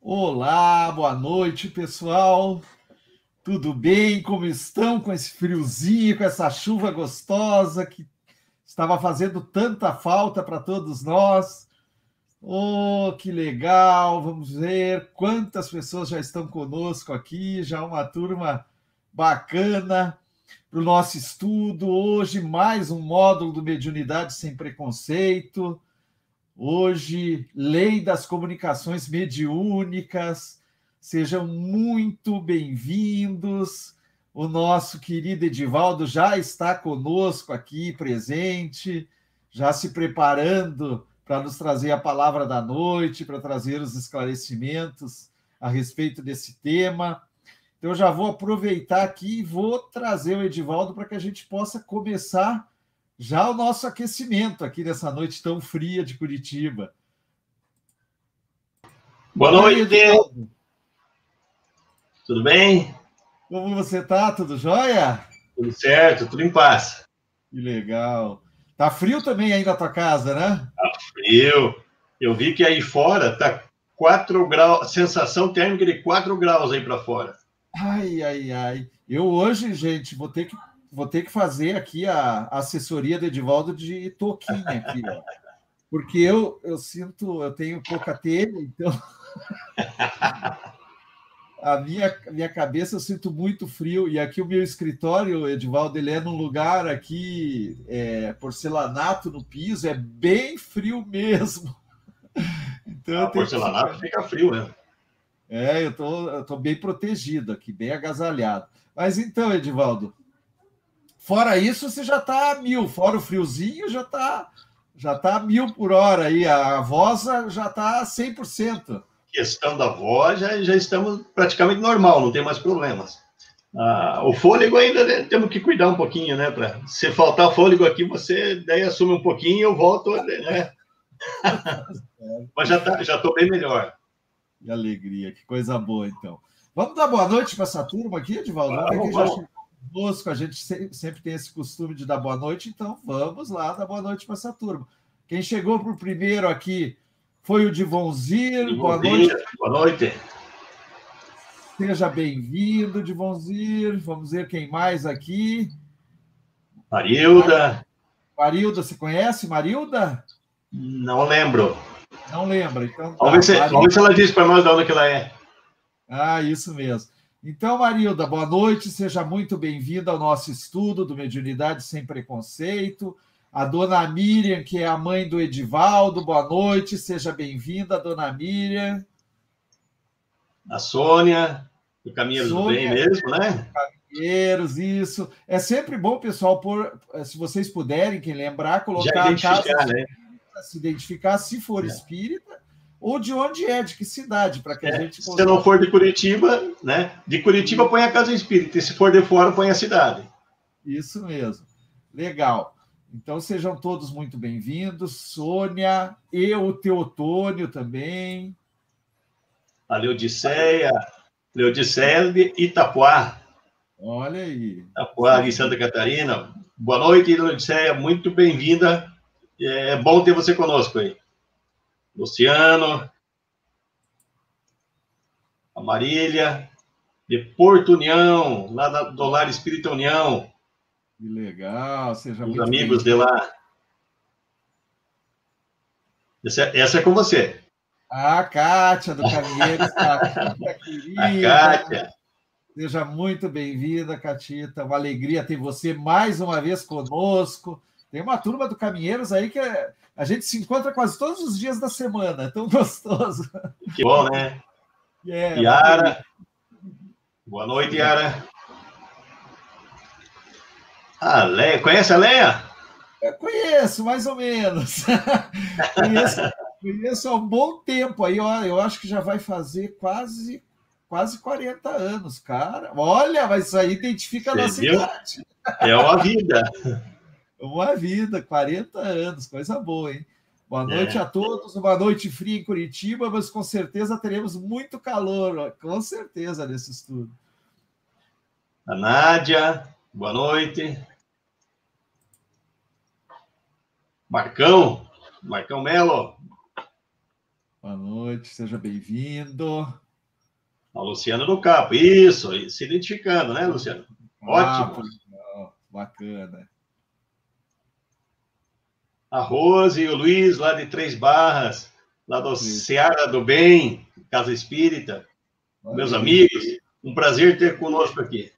Olá, boa noite, pessoal. Tudo bem? Como estão com esse friozinho, com essa chuva gostosa que estava fazendo tanta falta para todos nós? Oh, que legal! Vamos ver quantas pessoas já estão conosco aqui, já uma turma bacana para o nosso estudo. Hoje, mais um módulo do Mediunidade Sem Preconceito. Hoje, Lei das Comunicações Mediúnicas. Sejam muito bem-vindos. O nosso querido Edivaldo já está conosco aqui, presente, já se preparando para nos trazer a palavra da noite, para trazer os esclarecimentos a respeito desse tema. Então, eu já vou aproveitar aqui e vou trazer o Edivaldo para que a gente possa começar já o nosso aquecimento aqui nessa noite tão fria de Curitiba. Boa noite. Edivaldo. Tudo bem? Como você está? Tudo jóia? Tudo certo, tudo em paz. Que legal. Tá frio também aí na tua casa, né? Tá frio. Eu vi que aí fora tá 4 graus, sensação térmica de 4 graus aí para fora. Ai, ai, ai. Eu hoje, gente, vou ter que fazer aqui a assessoria do Edivaldo de touquinha aqui, ó. Porque eu sinto, eu tenho pouca telha, então a minha cabeça eu sinto muito frio. E aqui o meu escritório, Edivaldo, ele é num lugar aqui, porcelanato no piso, é bem frio mesmo. Então, porcelanato fica frio, né? Eu tô bem protegido aqui, bem agasalhado. Mas então, Edivaldo, fora isso, você já está a 1000. Fora o friozinho, já tá a 1000 por hora aí. A voz já está 100%. Questão da voz, já estamos praticamente normal, não tem mais problemas. O fôlego ainda, né, temos que cuidar um pouquinho, né? Se faltar fôlego aqui, você daí assume um pouquinho e eu volto, né? Mas já estou bem melhor. Que alegria, que coisa boa, então. Vamos dar boa noite para essa turma aqui, Edivaldo? Vamos ver quem já chegou conosco. A gente sempre tem esse costume de dar boa noite, então vamos lá dar boa noite para essa turma. Quem chegou para o primeiro aqui foi o Divonzir. Boa noite. Boa noite. Seja bem-vindo, Divonzir. Vamos ver quem mais aqui. Marilda. Marilda, você conhece Marilda? Não lembro. Não lembra, então tá. Vamos ver se ela diz para nós de onde que ela é. Ah, isso mesmo. Então, Marilda, boa noite, seja muito bem-vinda ao nosso estudo do Mediunidade Sem Preconceito. A dona Miriam, que é a mãe do Edivaldo, boa noite, seja bem-vinda, dona Miriam. A Sônia, do Caminheiros do Bem mesmo, né? Caminheiros, isso. É sempre bom, pessoal, se vocês puderem, quem lembrar, colocar a casa, né? Se identificar, se for espírita, ou de onde é, de que cidade, para que a gente... Se não for de Curitiba, né? De Curitiba, põe a casa espírita, e se for de fora, põe a cidade. Isso mesmo. Legal. Então, sejam todos muito bem-vindos. Sônia, o Teotônio também. A Leodiceia de Itapuá. Olha aí. Itapuá, em Santa Catarina. Boa noite, Leodiceia, muito bem-vinda. É bom ter você conosco aí. Luciano, a Marília, de Porto União, lá do Lar Espírita União. Que legal, seja muito os amigos de lá. Essa é com você. A Kátia, do Caminheiros, Catita, querida. A Kátia. Seja muito bem-vinda, Catita. Uma alegria ter você mais uma vez conosco. Tem uma turma do Caminheiros aí que a gente se encontra quase todos os dias da semana. É tão gostoso. Que bom, né? Yara. Boa noite, Yara. A Leia. Conhece a Leia? Eu conheço, mais ou menos. conheço há um bom tempo. Aí, eu acho que já vai fazer quase 40 anos, cara. Olha, mas isso aí identifica a nossa idade. É uma vida. Uma vida, 40 anos, coisa boa, hein? Boa noite a todos, uma noite fria em Curitiba, mas com certeza teremos muito calor, com certeza, nesse estudo. A Nádia, boa noite. Marcão Melo. Boa noite, seja bem-vindo. A Luciana do Capo, isso, se identificando, né, Luciano? Ótimo. Legal, bacana. A Rose e o Luiz, lá de Três Barras, lá do Seara do Bem, Casa Espírita. Meus amigos, um prazer ter conosco aqui.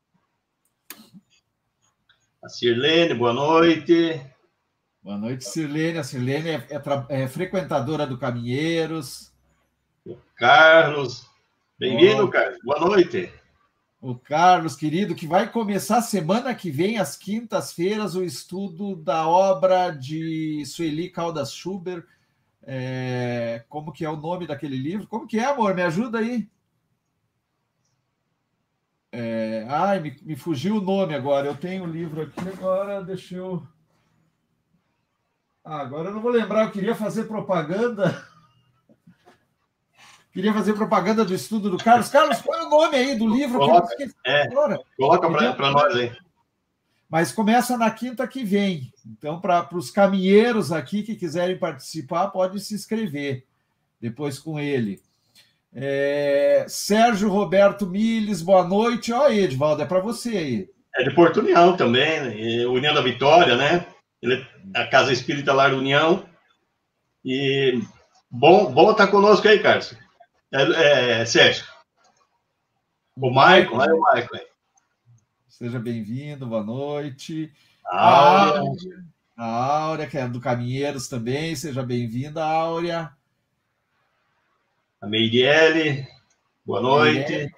A Sirlene, boa noite. Boa noite, Sirlene. A Sirlene é frequentadora do Caminheiros. Carlos, bem-vindo, Carlos. Boa noite. O Carlos, querido, que vai começar semana que vem, às quintas-feiras, o estudo da obra de Sueli Caldas Schubert. Como que é o nome daquele livro? Como que é, amor? Me ajuda aí. Ai, me fugiu o nome agora. Eu tenho o livro aqui agora, deixa eu... agora eu não vou lembrar, eu queria fazer propaganda. Queria fazer propaganda do estudo do Carlos. Carlos, qual é o nome aí do livro? Coloca para nós aí. Mas começa na quinta que vem. Então, para os caminheiros aqui que quiserem participar, pode se inscrever depois com ele. Sérgio Roberto Miles, boa noite. Olha aí, Edvaldo, é para você aí. É de Porto União também, né? União da Vitória, né? Ele é a Casa Espírita Lar União. E bom estar conosco aí, Carlos. Sérgio. O Maicon, olha o Maicon aí. Seja bem-vindo, boa noite. A Áurea, que é do Caminheiros também, seja bem-vinda, Áurea. A Meirelle, boa noite.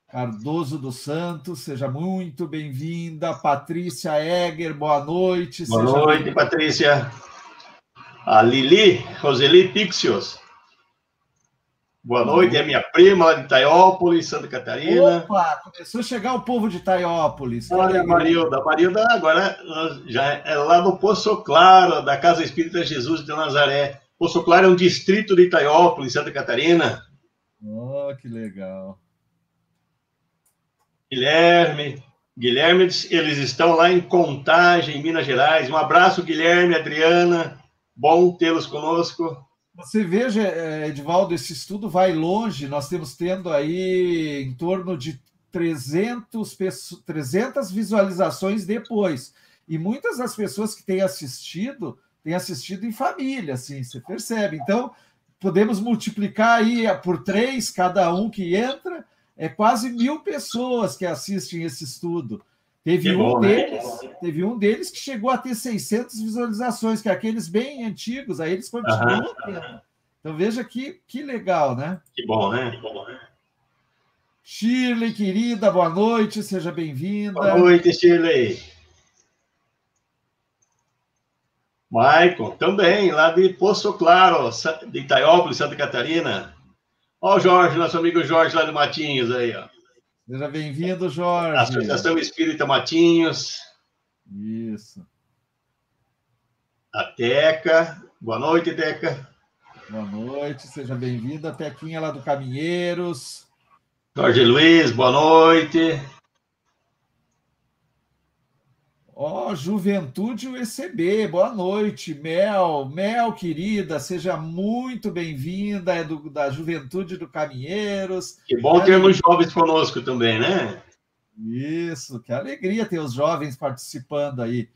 Cardoso dos Santos, seja muito bem-vinda. Patrícia Egger, boa noite. Boa noite, Patrícia. A Lili, Roseli Pixios. Boa noite, é minha prima lá de Itaiópolis, Santa Catarina. Opa, começou a chegar o povo de Itaiópolis. Olha, a Marilda agora já é lá no Poço Claro, da Casa Espírita Jesus de Nazaré. Poço Claro é um distrito de Itaiópolis, Santa Catarina. Oh, que legal. Guilherme, eles estão lá em Contagem, em Minas Gerais. Um abraço, Guilherme, Adriana. Bom tê-los conosco. Você veja, Edvaldo, esse estudo vai longe. Nós temos tendo aí em torno de 300 visualizações depois. E muitas das pessoas que têm assistido em família, assim, você percebe. Então, podemos multiplicar aí por 3 cada um que entra, quase 1.000 pessoas que assistem esse estudo. Teve um deles que chegou a ter 600 visualizações, que é aqueles bem antigos, aí eles continuam tendo. Então veja que legal, né? Que bom, né? Shirley, querida, boa noite, seja bem-vinda. Boa noite, Shirley. Maicon, também, lá de Poço Claro, de Itaiópolis, Santa Catarina. Ó o Jorge, nosso amigo Jorge lá de Matinhos aí, ó. Seja bem-vindo, Jorge. Associação Espírita Matinhos. Isso. A Teca. Boa noite, Teca. Boa noite, seja bem-vinda. Tequinha lá do Caminheiros. Jorge Luiz, boa noite. Ó, Juventude UECB, boa noite. Mel, querida, seja muito bem-vinda, da Juventude do Caminheiros. Que bom termos jovens conosco também, né? Isso, que alegria ter os jovens participando aí.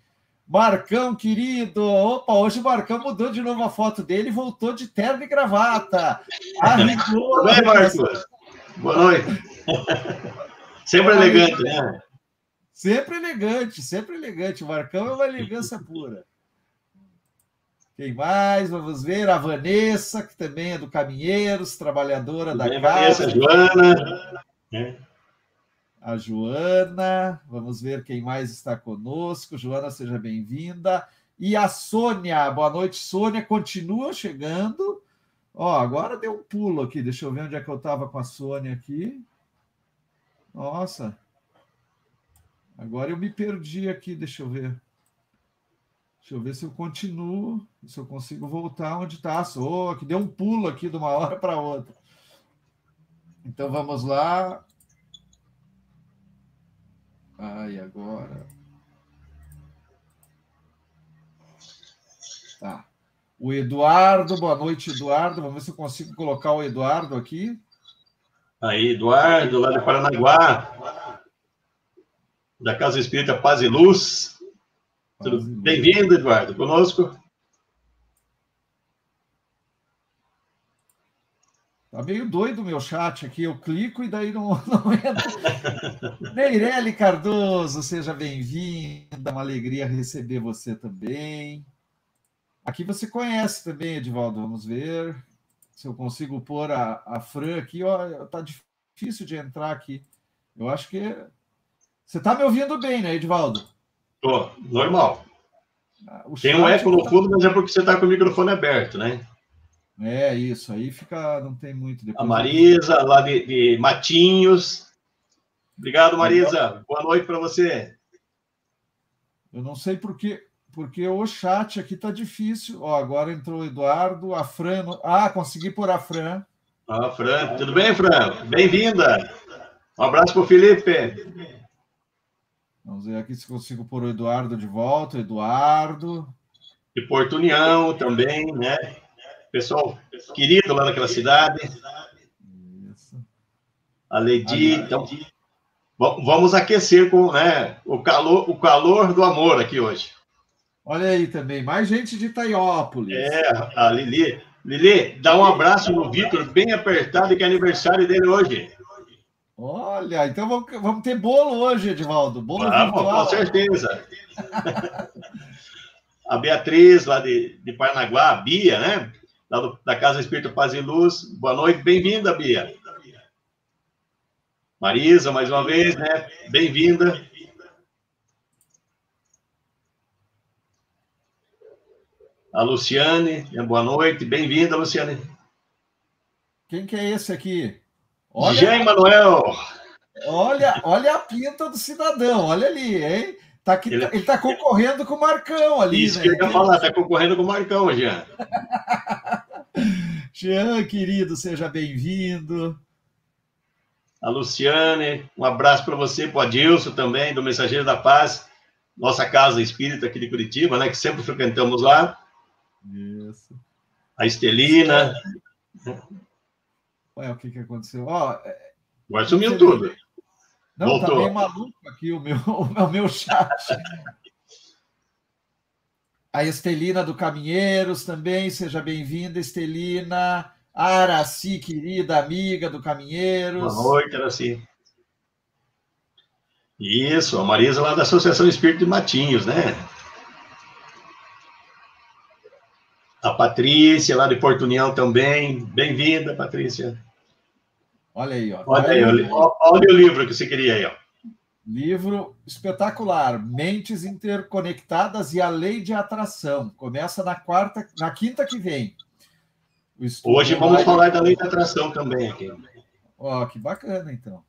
Marcão, querido, opa, hoje o Marcão mudou de novo a foto dele e voltou de terno e gravata. Tudo bem, Marcos? Boa noite. Sempre elegante, né? Sempre elegante. O Marcão é uma elegância pura. Quem mais? Vamos ver. A Vanessa, que também é do Caminheiros, trabalhadora da casa. Vanessa, Joana. A Joana. Vamos ver quem mais está conosco. Joana, seja bem-vinda. E a Sônia. Boa noite, Sônia. Continua chegando. Ó, agora deu um pulo aqui. Deixa eu ver onde é que eu estava com a Sônia aqui. Nossa. Agora eu me perdi aqui, deixa eu ver. Deixa eu ver se eu continuo, se eu consigo voltar onde está. Que deu um pulo aqui de uma hora para outra. Então vamos lá. Ai, agora. Tá. O Eduardo, boa noite, Eduardo. Vamos ver se eu consigo colocar o Eduardo aqui. Aí, Eduardo, lá de Paranaguá, da Casa Espírita Paz e Luz. Bem-vindo, Eduardo, conosco. Tá meio doido o meu chat aqui. Eu clico e daí não entra. Meirelle Cardoso, seja bem-vinda. Uma alegria receber você também. Aqui você conhece também, Edivaldo. Vamos ver se eu consigo pôr a Fran aqui. Ó, tá difícil de entrar aqui. Eu acho que... Você está me ouvindo bem, né, Edivaldo? Tô, normal. Tem um eco no fundo, mas é porque você está com o microfone aberto, né? É isso, aí fica, não tem muito. Depois a Marisa, lá de Matinhos. Obrigado, Marisa. Boa noite para você. Eu não sei porque o chat aqui tá difícil. Ó, agora entrou o Eduardo, a Fran. Consegui pôr a Fran. Fran. Tudo bem, Fran? Bem-vinda. Um abraço para o Felipe. Vamos ver aqui se consigo pôr o Eduardo de volta. Eduardo. De Porto União também, né? Pessoal querido lá naquela cidade. Isso. A Ledi. Então, vamos aquecer com, né, o calor do amor aqui hoje. Olha aí também, mais gente de Itaiópolis. A Lili. Lili, dá um abraço no Vitor, bem apertado, que é aniversário dele hoje. Olha, então vamos ter bolo hoje, Edivaldo. Bolo virtual. Com certeza. A Beatriz, lá de Paranaguá, a Bia, né? Lá da Casa Espírita Paz e Luz. Boa noite, bem-vinda, Bia. Marisa, mais uma vez, né? Bem-vinda. A Luciane, boa noite, bem-vinda, Luciane. Quem que é esse aqui? Jean Emanuel. Olha a pinta do cidadão, olha ali, hein? Ele está concorrendo com o Marcão ali. Isso, né? Que eu ia falar, está concorrendo com o Marcão, Jean. Jean, querido, seja bem-vindo. A Luciane, um abraço para você, para o Adilson também, do Mensageiro da Paz, nossa casa espírita aqui de Curitiba, né? Que sempre frequentamos lá. Isso. A Estelina. Ué, o que aconteceu? Agora sumiu tudo. Não, voltou. Tá meio maluco aqui o meu chat. A Estelina do Caminheiros também, seja bem-vinda, Estelina. A Araci, querida amiga do Caminheiros. Boa noite, Araci. Isso, a Marisa lá da Associação Espírito de Matinhos, né? A Patrícia, lá de Porto União também. Bem-vinda, Patrícia. Olha aí, ó. Olha aí, olha o livro que você queria aí, ó. Livro espetacular, Mentes Interconectadas e a Lei de Atração. Começa na quinta que vem. Hoje vamos falar da Lei de Atração também aqui. Ó, que bacana, então.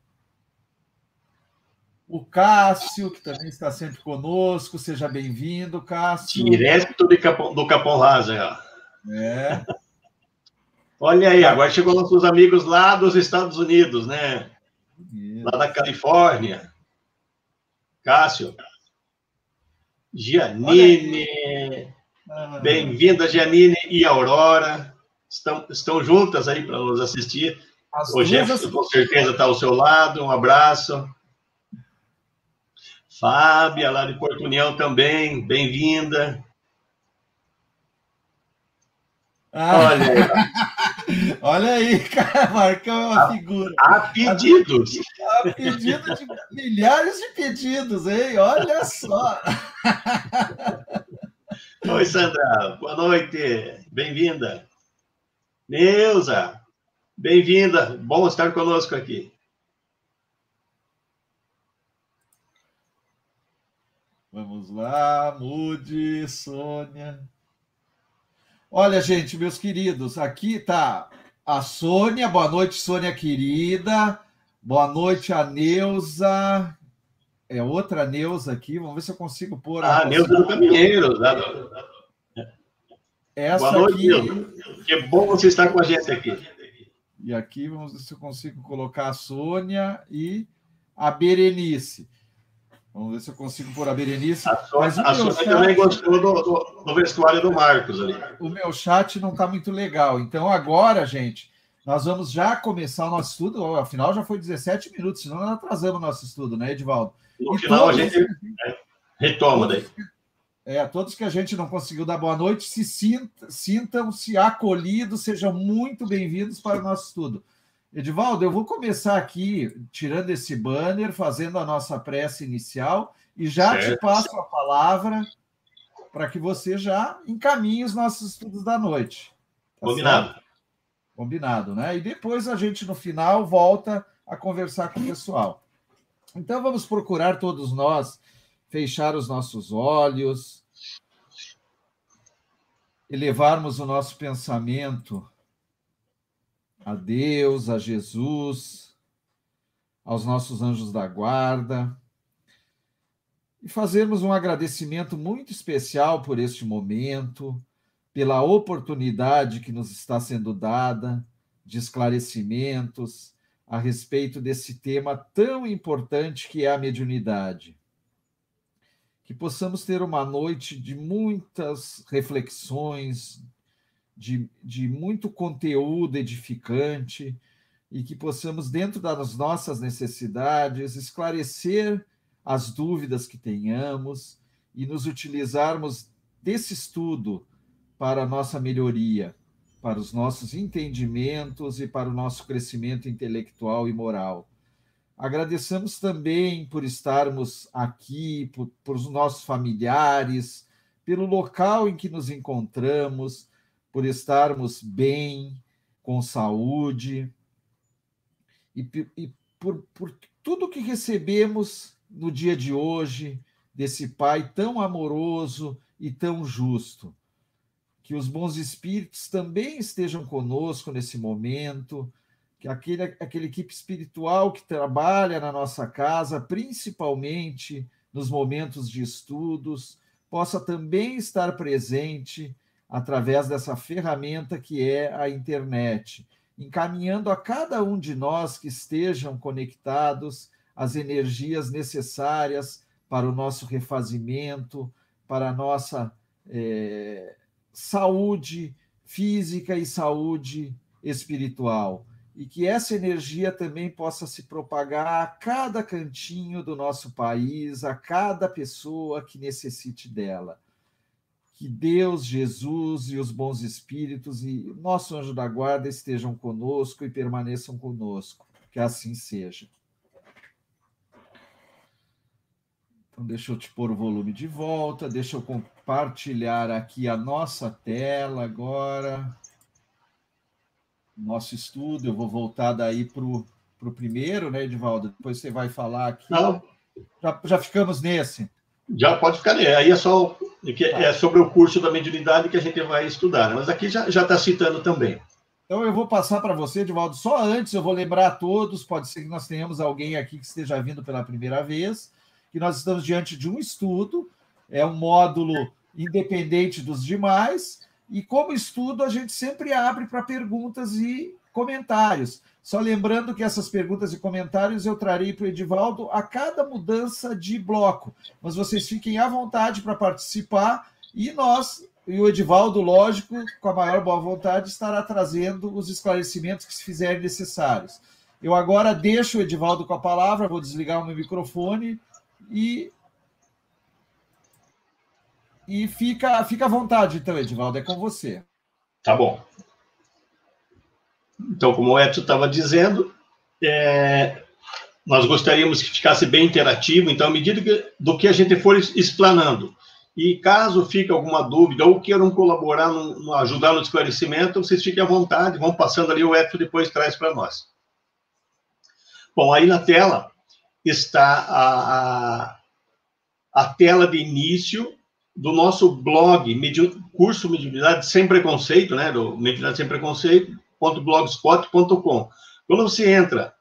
O Cássio, que também está sempre conosco, seja bem-vindo, Cássio. Direto do Capão Raso, ó. É. Olha aí, agora chegou nossos amigos lá dos Estados Unidos, né? Isso. Lá da Califórnia. Cássio. Gianine. Bem-vinda, Gianine e Aurora. Estão juntas aí para nos assistir. O Jefferson, com certeza, está ao seu lado. Um abraço. Fábia, lá de Porto União também. Bem-vinda. Olha aí. Olha aí, cara, Marcão é uma figura. Há pedidos. Há pedido de milhares de pedidos, hein? Olha só. Oi, Sandra. Boa noite. Bem-vinda. Neuza. Bem-vinda. Bom estar conosco aqui. Vamos lá, Mude, Sônia. Olha, gente, meus queridos, aqui tá a Sônia. Boa noite, Sônia querida. Boa noite, a Neuza. É outra Neuza aqui. Vamos ver se eu consigo pôr a Neuza do Caminheiros. Essa boa noite, aqui. Neuza. Que bom você estar com a gente aqui. E aqui, vamos ver se eu consigo colocar a Sônia e a Berenice. Vamos ver se eu consigo pôr a Berenice. A Sônia também gostou do vestuário do Marcos ali. O meu chat não está muito legal. Então, agora, gente, nós vamos já começar o nosso estudo. Afinal, já foi 17 minutos, senão nós atrasamos o nosso estudo, né, Edivaldo? No final, a gente retoma daí. Todos que a gente não conseguiu dar boa noite, sintam-se acolhidos, sejam muito bem-vindos para o nosso estudo. Edivaldo, eu vou começar aqui, tirando esse banner, fazendo a nossa prece inicial, e já te passo a palavra para que você já encaminhe os nossos estudos da noite. Tá Combinado. Certo? Combinado, né? E depois a gente, no final, volta a conversar com o pessoal. Então, vamos procurar todos nós fechar os nossos olhos, elevarmos o nosso pensamento a Deus, a Jesus, aos nossos anjos da guarda, e fazermos um agradecimento muito especial por este momento, pela oportunidade que nos está sendo dada de esclarecimentos a respeito desse tema tão importante que é a mediunidade. Que possamos ter uma noite de muitas reflexões, de muito conteúdo edificante, e que possamos, dentro das nossas necessidades, esclarecer as dúvidas que tenhamos e nos utilizarmos desse estudo para a nossa melhoria, para os nossos entendimentos e para o nosso crescimento intelectual e moral. Agradecemos também por estarmos aqui, por os nossos familiares, pelo local em que nos encontramos, por estarmos bem, com saúde, e por tudo que recebemos no dia de hoje, desse Pai tão amoroso e tão justo. Que os bons espíritos também estejam conosco nesse momento, que aquela equipe espiritual que trabalha na nossa casa, principalmente nos momentos de estudos, possa também estar presente através dessa ferramenta que é a internet, encaminhando a cada um de nós que estejam conectados as energias necessárias para o nosso refazimento, para a nossa saúde física e saúde espiritual. E que essa energia também possa se propagar a cada cantinho do nosso país, a cada pessoa que necessite dela. Que Deus, Jesus e os bons espíritos e nosso anjo da guarda estejam conosco e permaneçam conosco. Que assim seja. Então, deixa eu te pôr o volume de volta, deixa eu compartilhar aqui a nossa tela agora. Nosso estudo, eu vou voltar daí para o primeiro, né, Edivaldo? Depois você vai falar aqui. Não. Já ficamos nesse? Já pode ficar nele. Aí é só é sobre o curso da mediunidade que a gente vai estudar, né? Mas aqui já está citando também. Então eu vou passar para você, Edivaldo. Só antes eu vou lembrar a todos, pode ser que nós tenhamos alguém aqui que esteja vindo pela primeira vez, que nós estamos diante de um estudo, é um módulo independente dos demais, e como estudo a gente sempre abre para perguntas e comentários. Só lembrando que essas perguntas e comentários eu trarei para o Edivaldo a cada mudança de bloco, mas vocês fiquem à vontade para participar, e o Edivaldo, lógico, com a maior boa vontade, estará trazendo os esclarecimentos que se fizerem necessários. Eu agora deixo o Edivaldo com a palavra, vou desligar o meu microfone e fica à vontade, então, Edivaldo, é com você. Tá bom. Então, como o Edson estava dizendo, nós gostaríamos que ficasse bem interativo, então, à medida do que a gente for explanando, e caso fique alguma dúvida ou queiram colaborar, ajudar no esclarecimento, vocês fiquem à vontade, vão passando ali, o Edson depois traz para nós. Bom, aí na tela está a tela de início do nosso blog, curso Mediunidade Sem Preconceito, né, do Mediunidade Sem Preconceito.blogspot.com. Quando você entra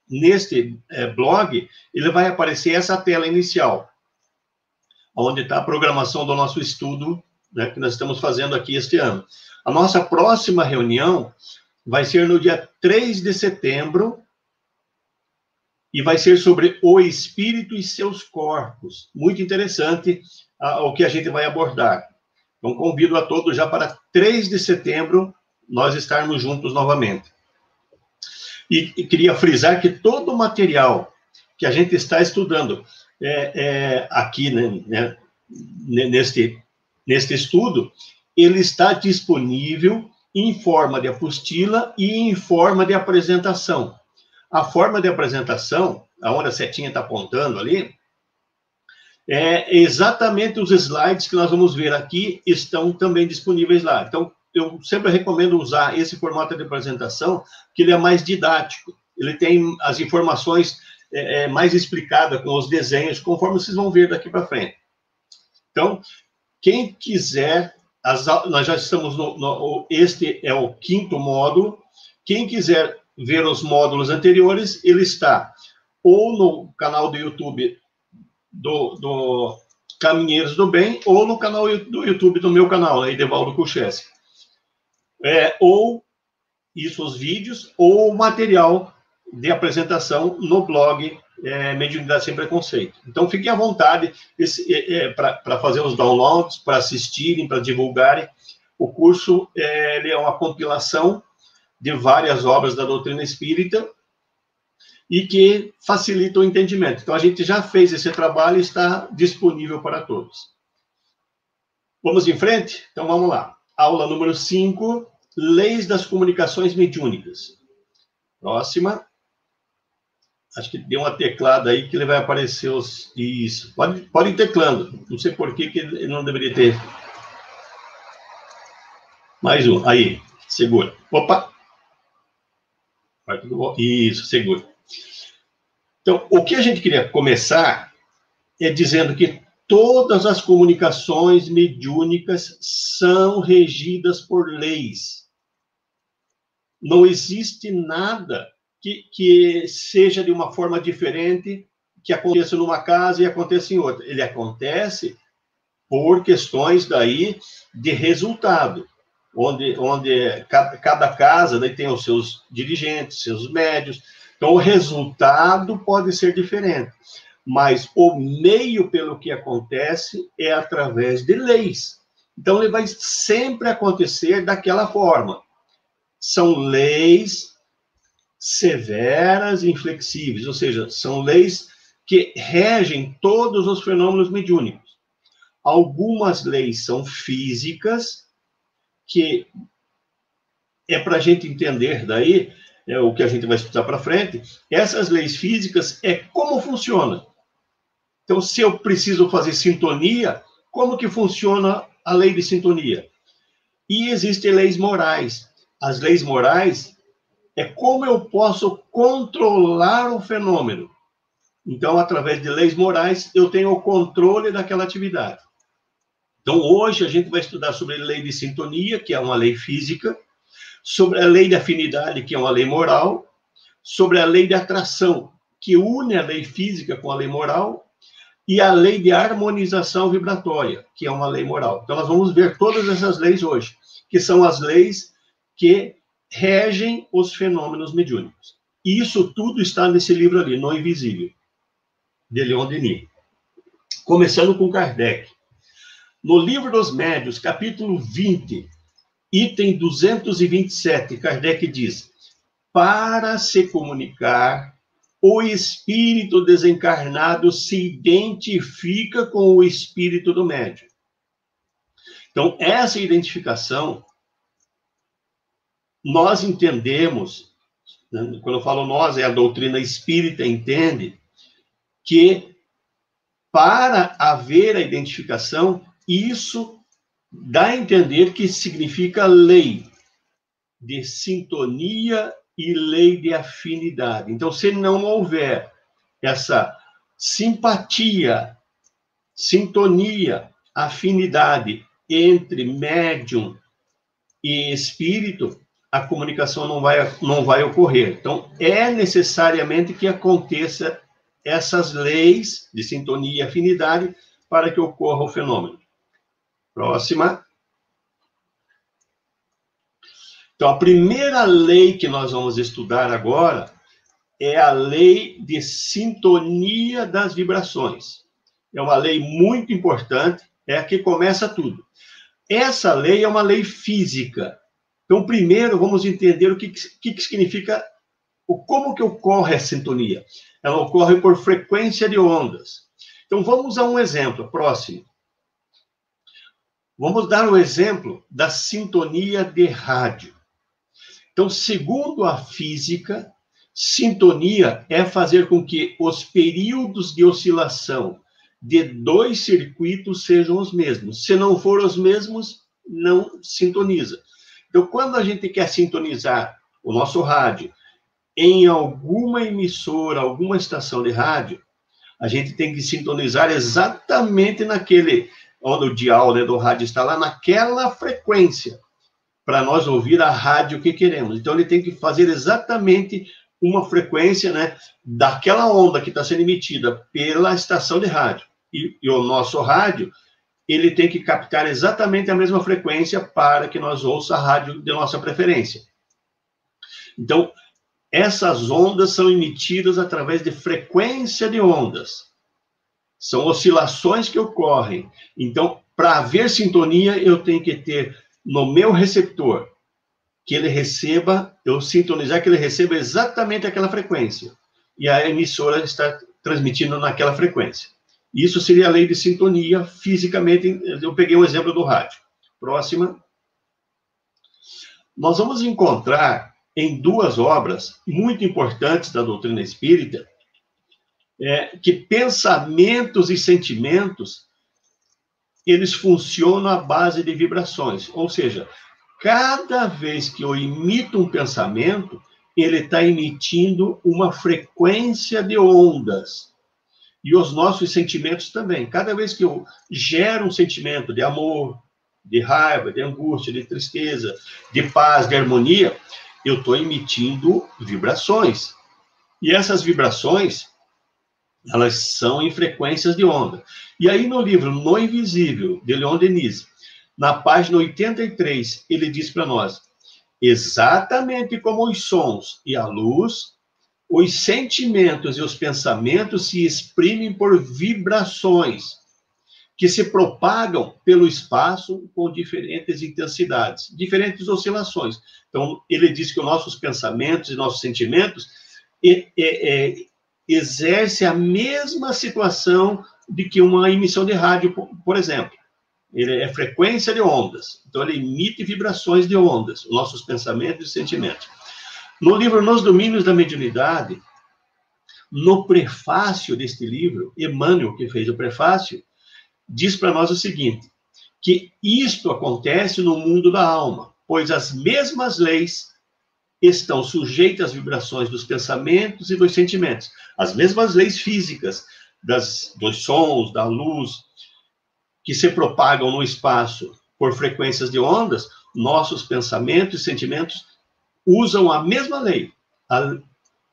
neste blog, ele vai aparecer essa tela inicial, onde está a programação do nosso estudo, né, que nós estamos fazendo aqui este ano. A nossa próxima reunião vai ser no dia 3 de setembro, e vai ser sobre o espírito e seus corpos. Muito interessante o que a gente vai abordar. Então, convido a todos já para 3 de setembro nós estarmos juntos novamente. E queria frisar que todo o material que a gente está estudando aqui, né, neste estudo, ele está disponível em forma de apostila e em forma de apresentação. A forma de apresentação, aonde a setinha está apontando ali, é exatamente os slides que nós vamos ver aqui, estão também disponíveis lá. Então, eu sempre recomendo usar esse formato de apresentação, que ele é mais didático. Ele tem as informações mais explicadas, com os desenhos, conforme vocês vão ver daqui para frente. Então, quem quiser, nós já estamos este é o 5º módulo. Quem quiser ver os módulos anteriores, ele está ou no canal do YouTube do Caminheiros do Bem, ou no canal do YouTube do meu canal, Edevaldo Kucheski. Ou isso, os vídeos, ou o material de apresentação no blog Mediunidade Sem Preconceito. Então, fiquem à vontade para fazer os downloads, para assistirem, para divulgarem. O curso ele é uma compilação de várias obras da doutrina espírita e que facilita o entendimento. Então, a gente já fez esse trabalho e está disponível para todos. Vamos em frente? Então, vamos lá. Aula número 5, Leis das Comunicações Mediúnicas. Próxima. Acho que deu uma teclada aí que ele vai aparecer os... Isso. Pode ir teclando. Não sei por que ele não deveria ter. Mais um. Aí. Segura. Opa. Isso, segura. Então, o que a gente queria começar é dizendo que todas as comunicações mediúnicas são regidas por leis. Não existe nada que seja de uma forma diferente, que aconteça numa casa e aconteça em outra. Ele acontece por questões daí de resultado, onde cada casa daí tem os seus dirigentes, seus médios. Então, o resultado pode ser diferente, mas o meio pelo que acontece é através de leis. Então, ele vai sempre acontecer daquela forma. São leis severas e inflexíveis, ou seja, são leis que regem todos os fenômenos mediúnicos. Algumas leis são físicas, que é para a gente entender daí, o que a gente vai estudar para frente. Essas leis físicas é como funciona. Então, se eu preciso fazer sintonia, como que funciona a lei de sintonia? E existem leis morais. As leis morais é como eu posso controlar o fenômeno. Então, através de leis morais, eu tenho o controle daquela atividade. Então, hoje a gente vai estudar sobre a lei de sintonia, que é uma lei física, sobre a lei de afinidade, que é uma lei moral, sobre a lei de atração, que une a lei física com a lei moral, e a lei de harmonização vibratória, que é uma lei moral. Então, nós vamos ver todas essas leis hoje, que são as leis que regem os fenômenos mediúnicos. E isso tudo está nesse livro ali, No Invisível, de Leon Denis. Começando com Kardec. No Livro dos Médiuns, capítulo 20, item 227, Kardec diz: para se comunicar, o espírito desencarnado se identifica com o espírito do médium. Então, essa identificação, nós entendemos, né, quando eu falo nós, é a doutrina espírita entende, que para haver a identificação, isso dá a entender que significa lei de sintonia e lei de afinidade. Então, se não houver essa simpatia, sintonia, afinidade entre médium e espírito, a comunicação não vai ocorrer. Então, é necessariamente que aconteça essas leis de sintonia e afinidade para que ocorra o fenômeno. Próxima. Então, a primeira lei que nós vamos estudar agora é a lei de sintonia das vibrações. É uma lei muito importante, é a que começa tudo. Essa lei é uma lei física. Então, primeiro, vamos entender o que significa, como que ocorre a sintonia. Ela ocorre por frequência de ondas. Então, vamos a um exemplo próximo. Vamos dar o exemplo da sintonia de rádio. Então, segundo a física, sintonia é fazer com que os períodos de oscilação de dois circuitos sejam os mesmos. Se não for os mesmos, não sintoniza. Então, quando a gente quer sintonizar o nosso rádio em alguma emissora, alguma estação de rádio, a gente tem que sintonizar exatamente naquele, onde o dial, né, do rádio está lá, naquela frequência, para nós ouvir a rádio que queremos. Então, ele tem que fazer exatamente uma frequência, né, daquela onda que está sendo emitida pela estação de rádio. E o nosso rádio, ele tem que captar exatamente a mesma frequência para que nós ouça a rádio de nossa preferência. Então, essas ondas são emitidas através de frequência de ondas. São oscilações que ocorrem. Então, para haver sintonia, eu tenho que ter no meu receptor que ele receba, eu sintonizar que ele receba exatamente aquela frequência. E a emissora está transmitindo naquela frequência. Isso seria a lei de sintonia, fisicamente. Eu peguei um exemplo do rádio. Próxima. Nós vamos encontrar em duas obras muito importantes da doutrina espírita, que pensamentos e sentimentos, eles funcionam à base de vibrações. Ou seja, cada vez que eu emito um pensamento, ele está emitindo uma frequência de ondas. E os nossos sentimentos também. Cada vez que eu gero um sentimento de amor, de raiva, de angústia, de tristeza, de paz, de harmonia, eu estou emitindo vibrações. E essas vibrações, elas são em frequências de onda. E aí no livro No Invisível, de Leon Denis, na página 83, ele diz para nós: exatamente como os sons e a luz, os sentimentos e os pensamentos se exprimem por vibrações que se propagam pelo espaço com diferentes intensidades, diferentes oscilações. Então, ele diz que os nossos pensamentos e nossos sentimentos exercem a mesma situação de que uma emissão de rádio, por exemplo. Ele é frequência de ondas. Então, ele emite vibrações de ondas, os nossos pensamentos e sentimentos. No livro Nos Domínios da Mediunidade, no prefácio deste livro, Emmanuel, que fez o prefácio, diz para nós o seguinte, que isto acontece no mundo da alma, pois as mesmas leis estão sujeitas às vibrações dos pensamentos e dos sentimentos. As mesmas leis físicas, dos sons, da luz, que se propagam no espaço por frequências de ondas, nossos pensamentos e sentimentos usam a mesma lei.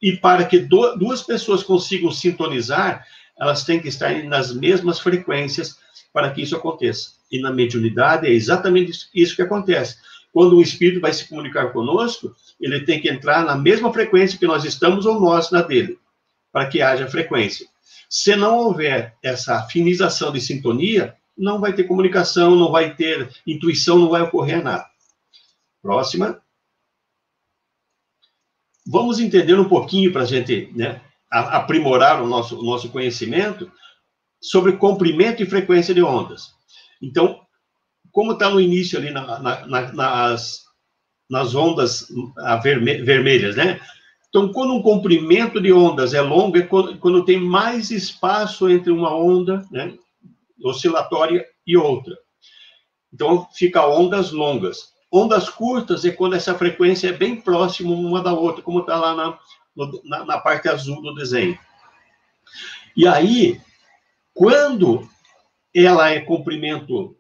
E para que duas pessoas consigam sintonizar, elas têm que estar nas mesmas frequências para que isso aconteça. E na mediunidade é exatamente isso que acontece. Quando um espírito vai se comunicar conosco, ele tem que entrar na mesma frequência que nós estamos ou nós na dele, para que haja frequência. Se não houver essa afinização de sintonia, não vai ter comunicação, não vai ter intuição, não vai ocorrer nada. Próxima. Vamos entender um pouquinho para a gente, né, aprimorar o nosso conhecimento sobre comprimento e frequência de ondas. Então, como está no início ali nas ondas vermelhas, né? Então, quando um comprimento de ondas é longo, é quando tem mais espaço entre uma onda, né, oscilatória e outra. Então, fica ondas longas. Ondas curtas é quando essa frequência é bem próxima uma da outra, como está lá na parte azul do desenho. E aí, quando ela é comprimento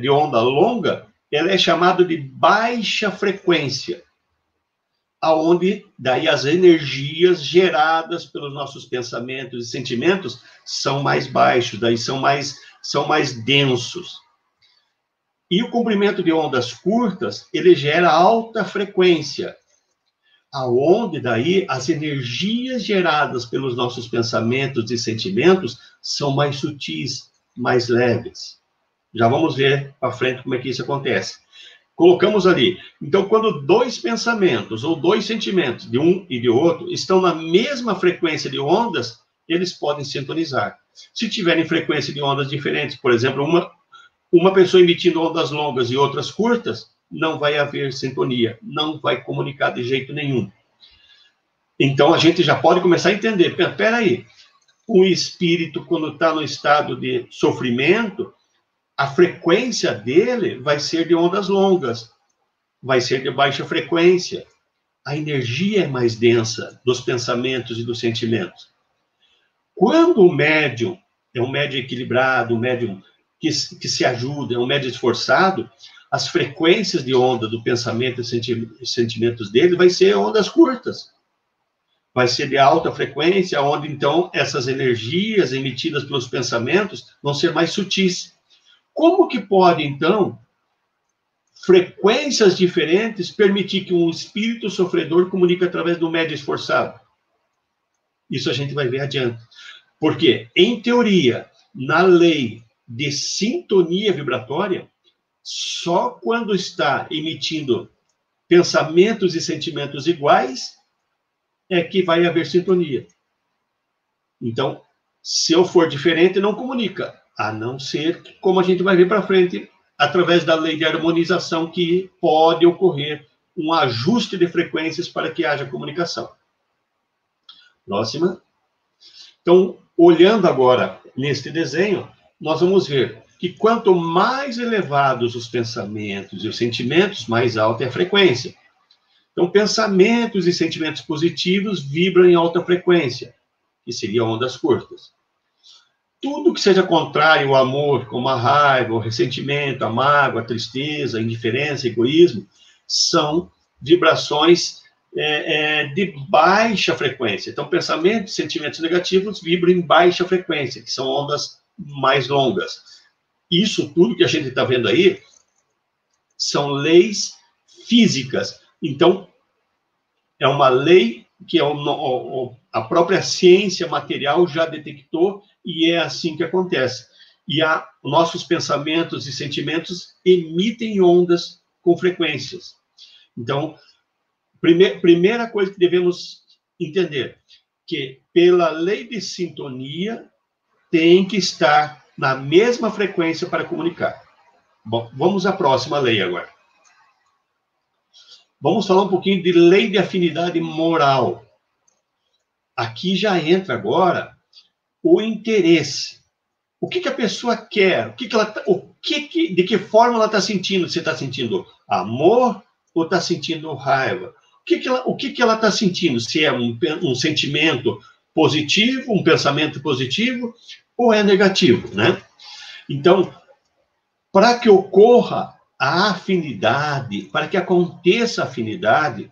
de onda longa, ela é chamada de baixa frequência, aonde daí as energias geradas pelos nossos pensamentos e sentimentos são mais baixos, daí são mais densos. E o comprimento de ondas curtas, ele gera alta frequência, aonde daí as energias geradas pelos nossos pensamentos e sentimentos são mais sutis, mais leves. Já vamos ver para frente como é que isso acontece. Colocamos ali. Então, quando dois pensamentos ou dois sentimentos, de um e de outro, estão na mesma frequência de ondas, eles podem sintonizar. Se tiverem frequência de ondas diferentes, por exemplo, uma pessoa emitindo ondas longas e outras curtas, não vai haver sintonia, não vai comunicar de jeito nenhum. Então, a gente já pode começar a entender. Espera aí, o espírito, quando está no estado de sofrimento, a frequência dele vai ser de ondas longas, vai ser de baixa frequência. A energia é mais densa dos pensamentos e dos sentimentos. Quando o médium é um médium equilibrado, um médium que se ajuda, é um médium esforçado, as frequências de onda do pensamento e sentimentos dele vai ser ondas curtas. Vai ser de alta frequência, onde, então, essas energias emitidas pelos pensamentos vão ser mais sutis. Como que pode, então, frequências diferentes permitir que um espírito sofredor comunique através do médium esforçado? Isso a gente vai ver adiante. Porque, em teoria, na lei de sintonia vibratória, só quando está emitindo pensamentos e sentimentos iguais é que vai haver sintonia. Então, se eu for diferente, não comunica. A não ser que, como a gente vai ver para frente, através da lei de harmonização, que pode ocorrer um ajuste de frequências para que haja comunicação. Próxima. Então, olhando agora neste desenho, nós vamos ver que quanto mais elevados os pensamentos e os sentimentos, mais alta é a frequência. Então, pensamentos e sentimentos positivos vibram em alta frequência, que seriam ondas curtas. Tudo que seja contrário ao amor, como a raiva, o ressentimento, a mágoa, a tristeza, a indiferença, egoísmo, são vibrações de baixa frequência. Então, pensamentos e sentimentos negativos vibram em baixa frequência, que são ondas mais longas. Isso tudo que a gente está vendo aí são leis físicas. Então, é uma lei que a própria ciência material já detectou, e é assim que acontece. E nossos pensamentos e sentimentos emitem ondas com frequências. Então, primeira coisa que devemos entender, que pela lei de sintonia tem que estar na mesma frequência para comunicar. Bom, vamos à próxima lei agora. Vamos falar um pouquinho de lei de afinidade moral. Aqui já entra agora o interesse. O que a pessoa quer? De que forma ela está sentindo? Você está sentindo amor ou está sentindo raiva? O que ela está sentindo? Se é um sentimento positivo, um pensamento positivo, ou é negativo, né? Então, para que ocorra a afinidade, para que aconteça a afinidade,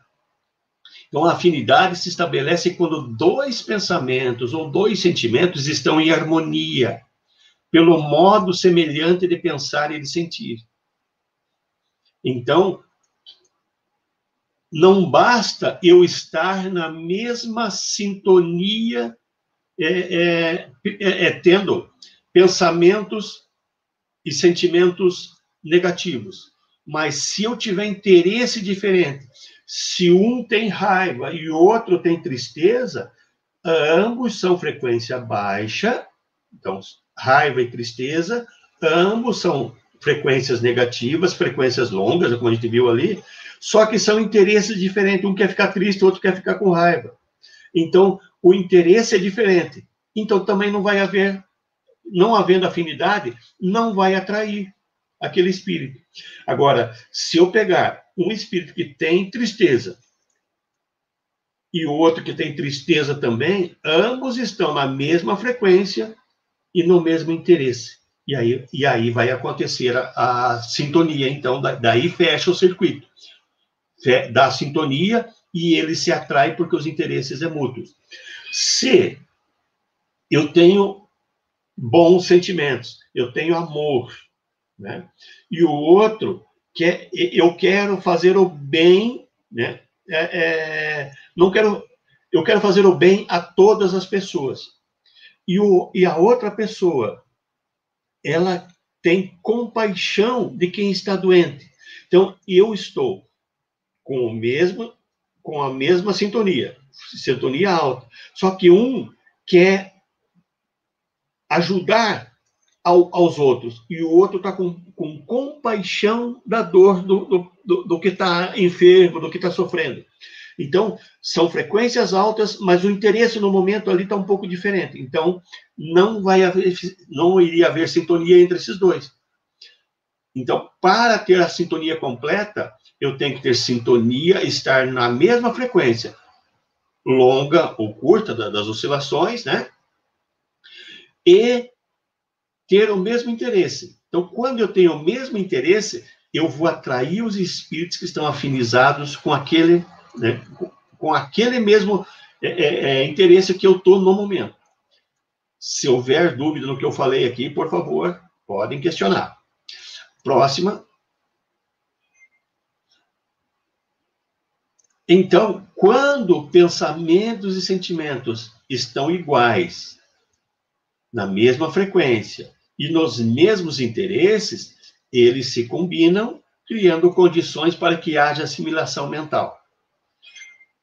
então a afinidade se estabelece quando dois pensamentos ou dois sentimentos estão em harmonia, pelo modo semelhante de pensar e de sentir. Então, não basta eu estar na mesma sintonia, tendo pensamentos e sentimentos negativos. Mas se eu tiver interesse diferente, se um tem raiva e o outro tem tristeza, ambos são frequência baixa, então raiva e tristeza, ambos são frequências negativas, frequências longas, como a gente viu ali, só que são interesses diferentes, um quer ficar triste, o outro quer ficar com raiva. Então, o interesse é diferente. Então, também não vai haver, não havendo afinidade, não vai atrair aquele espírito. Agora, se eu pegar um espírito que tem tristeza e o outro que tem tristeza também, ambos estão na mesma frequência e no mesmo interesse. E aí vai acontecer a sintonia. Então, daí fecha o circuito. Da sintonia e ele se atrai porque os interesses é mútuos. Se eu tenho bons sentimentos, eu tenho amor, né? E o outro eu quero fazer o bem, né, não quero, eu quero fazer o bem a todas as pessoas. E a outra pessoa, ela tem compaixão de quem está doente. Então, eu estou com a mesma sintonia alta. Só que um quer ajudar aos outros, e o outro está com compaixão da dor do que está enfermo, do que está sofrendo. Então, são frequências altas, mas o interesse no momento ali está um pouco diferente. Então, não iria haver sintonia entre esses dois. Então, para ter a sintonia completa, eu tenho que ter sintonia, estar na mesma frequência, longa ou curta das oscilações, né? E ter o mesmo interesse. Então, quando eu tenho o mesmo interesse, eu vou atrair os espíritos que estão afinizados com aquele, né, com aquele mesmo interesse que eu estou no momento. Se houver dúvida no que eu falei aqui, por favor, podem questionar. Próxima. Então, quando pensamentos e sentimentos estão iguais, na mesma frequência e nos mesmos interesses, eles se combinam, criando condições para que haja assimilação mental.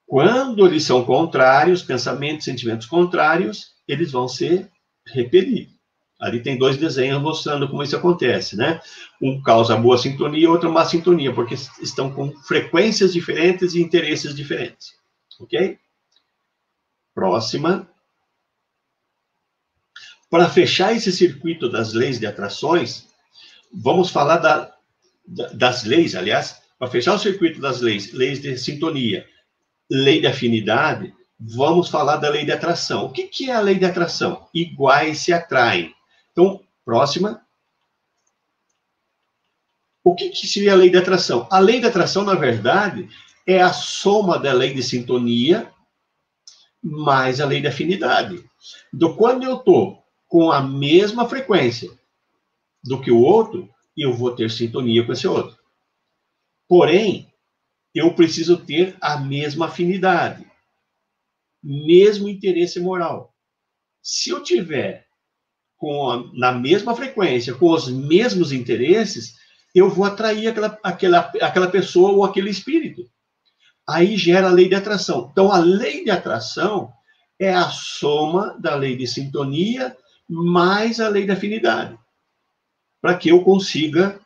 Quando eles são contrários, pensamentos e sentimentos contrários, eles vão se repelir. Ali tem 2 desenhos mostrando como isso acontece, né? Um causa boa sintonia, outro má sintonia, porque estão com frequências diferentes e interesses diferentes. Ok? Próxima. Para fechar esse circuito das leis de atrações, vamos falar das leis, aliás, para fechar o circuito das leis de sintonia, lei de afinidade, vamos falar da lei de atração. O que é a lei de atração? Iguais se atraem. Então, próxima. O que seria a lei de atração? A lei de atração, na verdade, é a soma da lei de sintonia mais a lei de afinidade. Então, quando eu estou com a mesma frequência do que o outro, eu vou ter sintonia com esse outro. Porém, eu preciso ter a mesma afinidade, mesmo interesse moral. Se eu tiver na mesma frequência, com os mesmos interesses, eu vou atrair aquela pessoa ou aquele espírito. Aí gera a lei de atração. Então, a lei de atração é a soma da lei de sintonia mais a lei da afinidade, para que eu consiga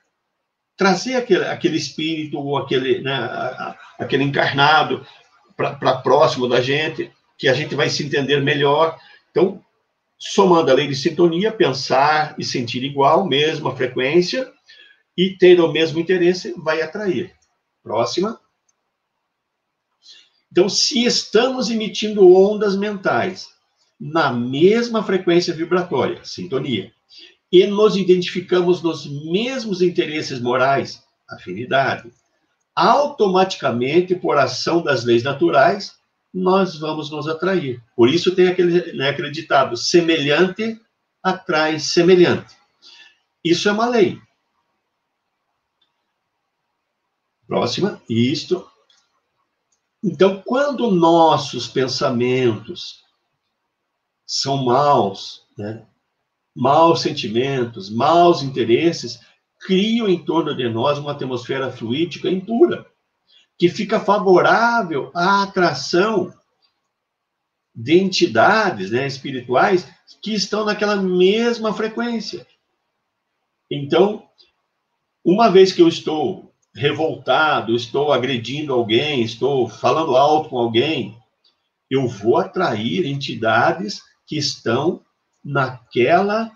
trazer aquele espírito ou aquele encarnado para próximo da gente, que a gente vai se entender melhor. Então, somando a lei de sintonia, pensar e sentir igual, mesma frequência, e ter o mesmo interesse, vai atrair. Próxima. Então, se estamos emitindo ondas mentais na mesma frequência vibratória, sintonia, e nos identificamos nos mesmos interesses morais, afinidade, automaticamente, por ação das leis naturais, nós vamos nos atrair. Por isso tem aquele ditado, semelhante atrai semelhante. Isso é uma lei. Próxima, isto. Então, quando nossos pensamentos são maus, né? Maus sentimentos, maus interesses, criam em torno de nós uma atmosfera fluídica impura, que fica favorável à atração de entidades, né, espirituais que estão naquela mesma frequência. Então, uma vez que eu estou revoltado, estou agredindo alguém, estou falando alto com alguém, eu vou atrair entidades que estão naquela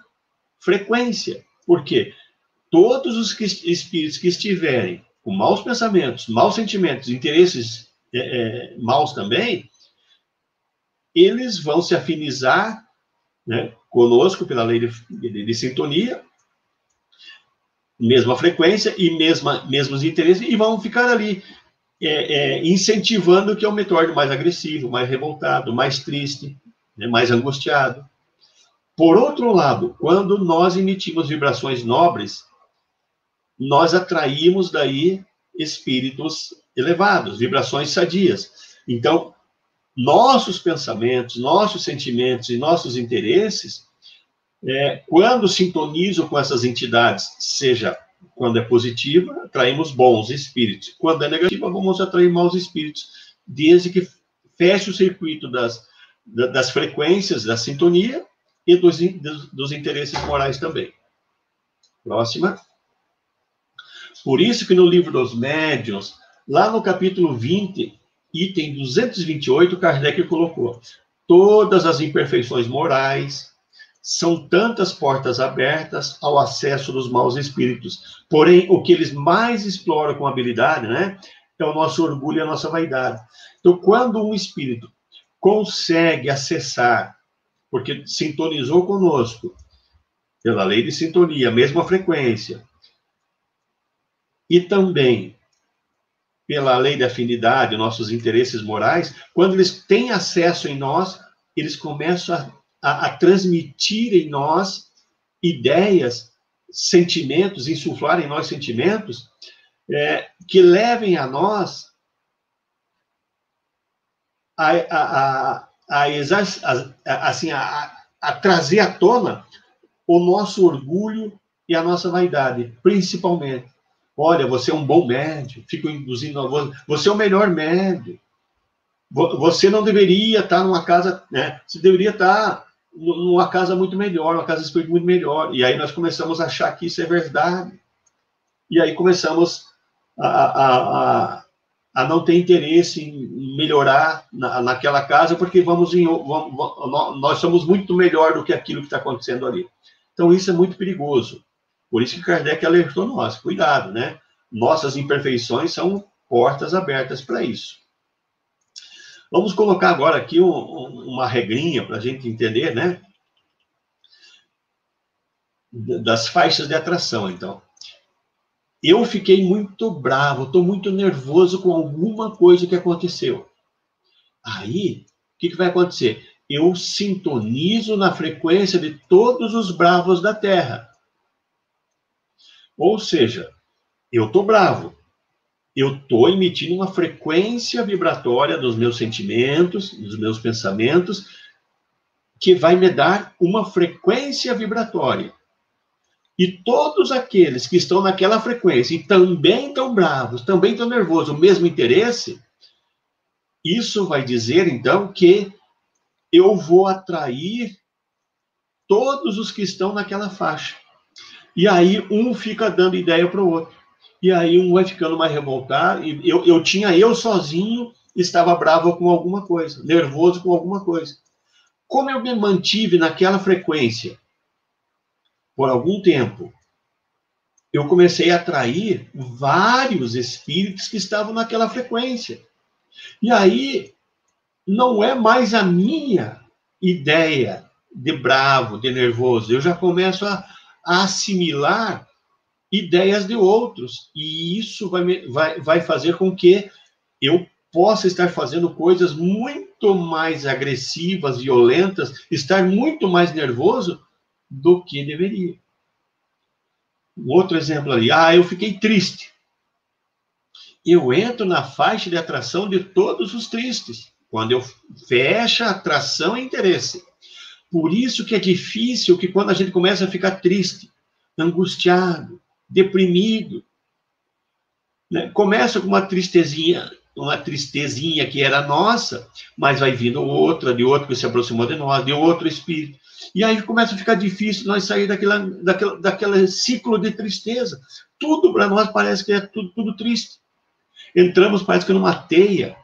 frequência. Por quê? Todos os espíritos que estiverem com maus pensamentos, maus sentimentos, interesses maus também, eles vão se afinizar, né, conosco pela lei de sintonia, mesma frequência e mesmos interesses, e vão ficar ali incentivando que eu me torne mais agressivo, mais revoltado, mais triste, né, mais angustiado. Por outro lado, quando nós emitimos vibrações nobres, nós atraímos daí espíritos elevados, vibrações sadias. Então, nossos pensamentos, nossos sentimentos e nossos interesses, quando sintonizam com essas entidades, seja quando é positiva, atraímos bons espíritos. Quando é negativa, vamos atrair maus espíritos, desde que feche o circuito das frequências, da sintonia e dos interesses morais também. Próxima. Por isso que no livro dos médiuns, lá no capítulo 20, item 228, Kardec colocou: todas as imperfeições morais são tantas portas abertas ao acesso dos maus espíritos. Porém, o que eles mais exploram com habilidade, né, é o nosso orgulho e a nossa vaidade. Então, quando um espírito consegue acessar, porque sintonizou conosco, pela lei de sintonia, a mesma frequência, e também pela lei de afinidade, nossos interesses morais, quando eles têm acesso em nós, eles começam a transmitir em nós ideias, sentimentos, insuflar em nós sentimentos que levem a nós a trazer à tona o nosso orgulho e a nossa vaidade, principalmente. Olha, você é um bom médium, fico induzindo a você é o melhor médium. Você não deveria estar numa casa, né? Você deveria estar numa casa muito melhor, uma casa espírita muito melhor. E aí nós começamos a achar que isso é verdade. E aí começamos a não ter interesse em melhorar naquela casa, porque nós somos muito melhor do que aquilo que está acontecendo ali. Então isso é muito perigoso. Por isso que Kardec alertou nós, cuidado, né? Nossas imperfeições são portas abertas para isso. Vamos colocar agora aqui uma regrinha para a gente entender, né? Das faixas de atração, então. Eu fiquei muito bravo, estou muito nervoso com alguma coisa que aconteceu. Aí, o que vai acontecer? Eu sintonizo na frequência de todos os bravos da Terra. Ou seja, eu estou bravo. Eu estou emitindo uma frequência vibratória dos meus sentimentos, dos meus pensamentos, que vai me dar uma frequência vibratória. E todos aqueles que estão naquela frequência e também estão bravos, também estão nervosos, o mesmo interesse, isso vai dizer, então, que eu vou atrair todos os que estão naquela faixa. E aí um fica dando ideia para o outro. E aí um vai ficando mais revoltado. E eu sozinho estava bravo com alguma coisa, nervoso com alguma coisa. Como eu me mantive naquela frequência por algum tempo, eu comecei a atrair vários espíritos que estavam naquela frequência. E aí não é mais a minha ideia de bravo, de nervoso. Eu já começo a assimilar ideias de outros. E isso vai fazer com que eu possa estar fazendo coisas muito mais agressivas, violentas, estar muito mais nervoso do que deveria. Um outro exemplo ali. Eu fiquei triste. Eu entro na faixa de atração de todos os tristes. Quando eu fecho a atração e interesse. Por isso que é difícil que quando a gente começa a ficar triste, angustiado, deprimido, né? Começa com uma tristezinha que era nossa, mas vai vindo outra, de outro que se aproximou de nós, de outro espírito. E aí começa a ficar difícil nós sair daquele ciclo de tristeza. Tudo para nós parece que é tudo triste. Entramos, parece que numa teia.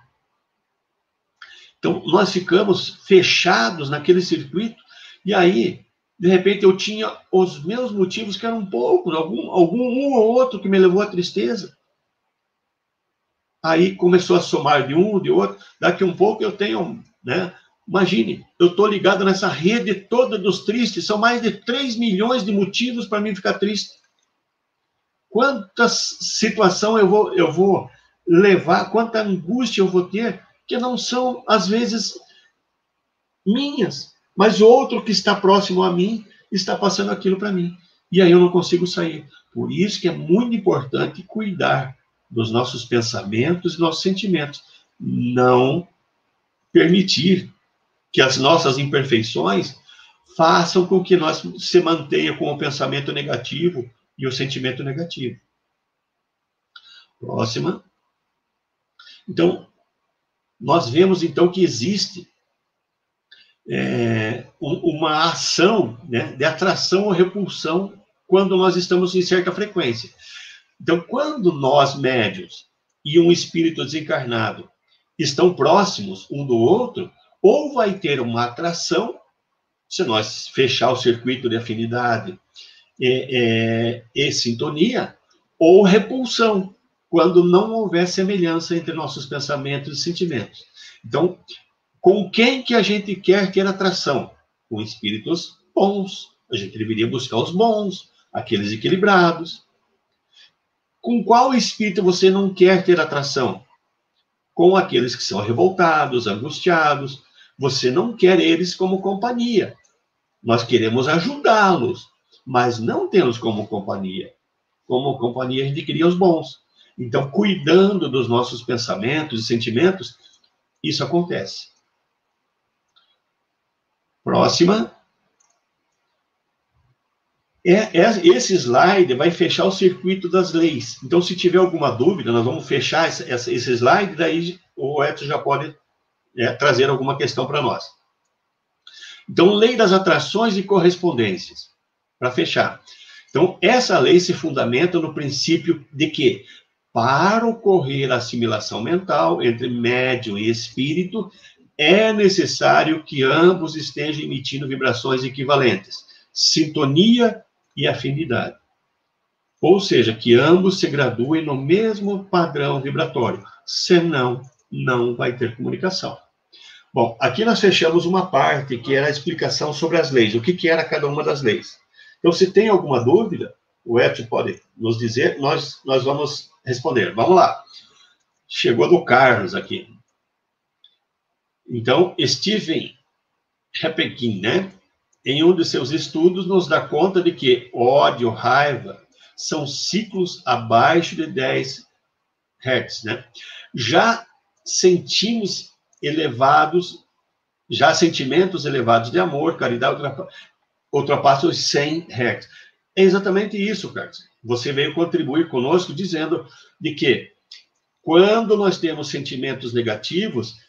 Então, nós ficamos fechados naquele circuito, e aí, de repente, eu tinha os meus motivos, que eram poucos, um ou outro que me levou à tristeza. Aí começou a somar de um, de outro. Daqui um pouco eu tenho, né? Imagine, eu estou ligado nessa rede toda dos tristes, são mais de 3 milhões de motivos para mim ficar triste. Quanta situação eu vou levar, quanta angústia eu vou ter, que não são, às vezes, minhas, mas outro que está próximo a mim está passando aquilo para mim. E aí eu não consigo sair. Por isso que é muito importante cuidar dos nossos pensamentos e nossos sentimentos. Não permitir que as nossas imperfeições façam com que nós se mantenha com o pensamento negativo e o sentimento negativo. Próxima. Então, nós vemos, então, que existe uma ação, né, de atração ou repulsão quando nós estamos em certa frequência. Então, quando nós, médiuns, e um espírito desencarnado estão próximos um do outro, ou vai ter uma atração, se nós fechar o circuito de afinidade e sintonia, ou repulsão, quando não houver semelhança entre nossos pensamentos e sentimentos. Então, com quem que a gente quer ter atração? Com espíritos bons. A gente deveria buscar os bons, aqueles equilibrados. Com qual espírito você não quer ter atração? Com aqueles que são revoltados, angustiados. Você não quer eles como companhia. Nós queremos ajudá-los, mas não tê-los como companhia. Como companhia, a gente queria os bons. Então, cuidando dos nossos pensamentos e sentimentos, isso acontece. Próxima. Esse slide vai fechar o circuito das leis. Então, se tiver alguma dúvida, nós vamos fechar esse slide, daí o Edson já pode trazer alguma questão para nós. Então, lei das atrações e correspondências. Para fechar. Então, essa lei se fundamenta no princípio de que, para ocorrer a assimilação mental entre médium e espírito, é necessário que ambos estejam emitindo vibrações equivalentes, sintonia e afinidade. Ou seja, que ambos se graduem no mesmo padrão vibratório, senão não vai ter comunicação. Bom, aqui nós fechamos uma parte que era a explicação sobre as leis, o que era cada uma das leis. Então, se tem alguma dúvida, o Edson pode nos dizer, nós vamos responder. Vamos lá. Chegou do Carlos aqui. Então, Stephen Heppenkin, né, em um de seus estudos, nos dá conta de que ódio, raiva, são ciclos abaixo de 10 Hz, né? Já sentimentos elevados de amor, caridade, ultrapassam os 100 Hz. É exatamente isso, Carlos. Você veio contribuir conosco dizendo de que quando nós temos sentimentos negativos,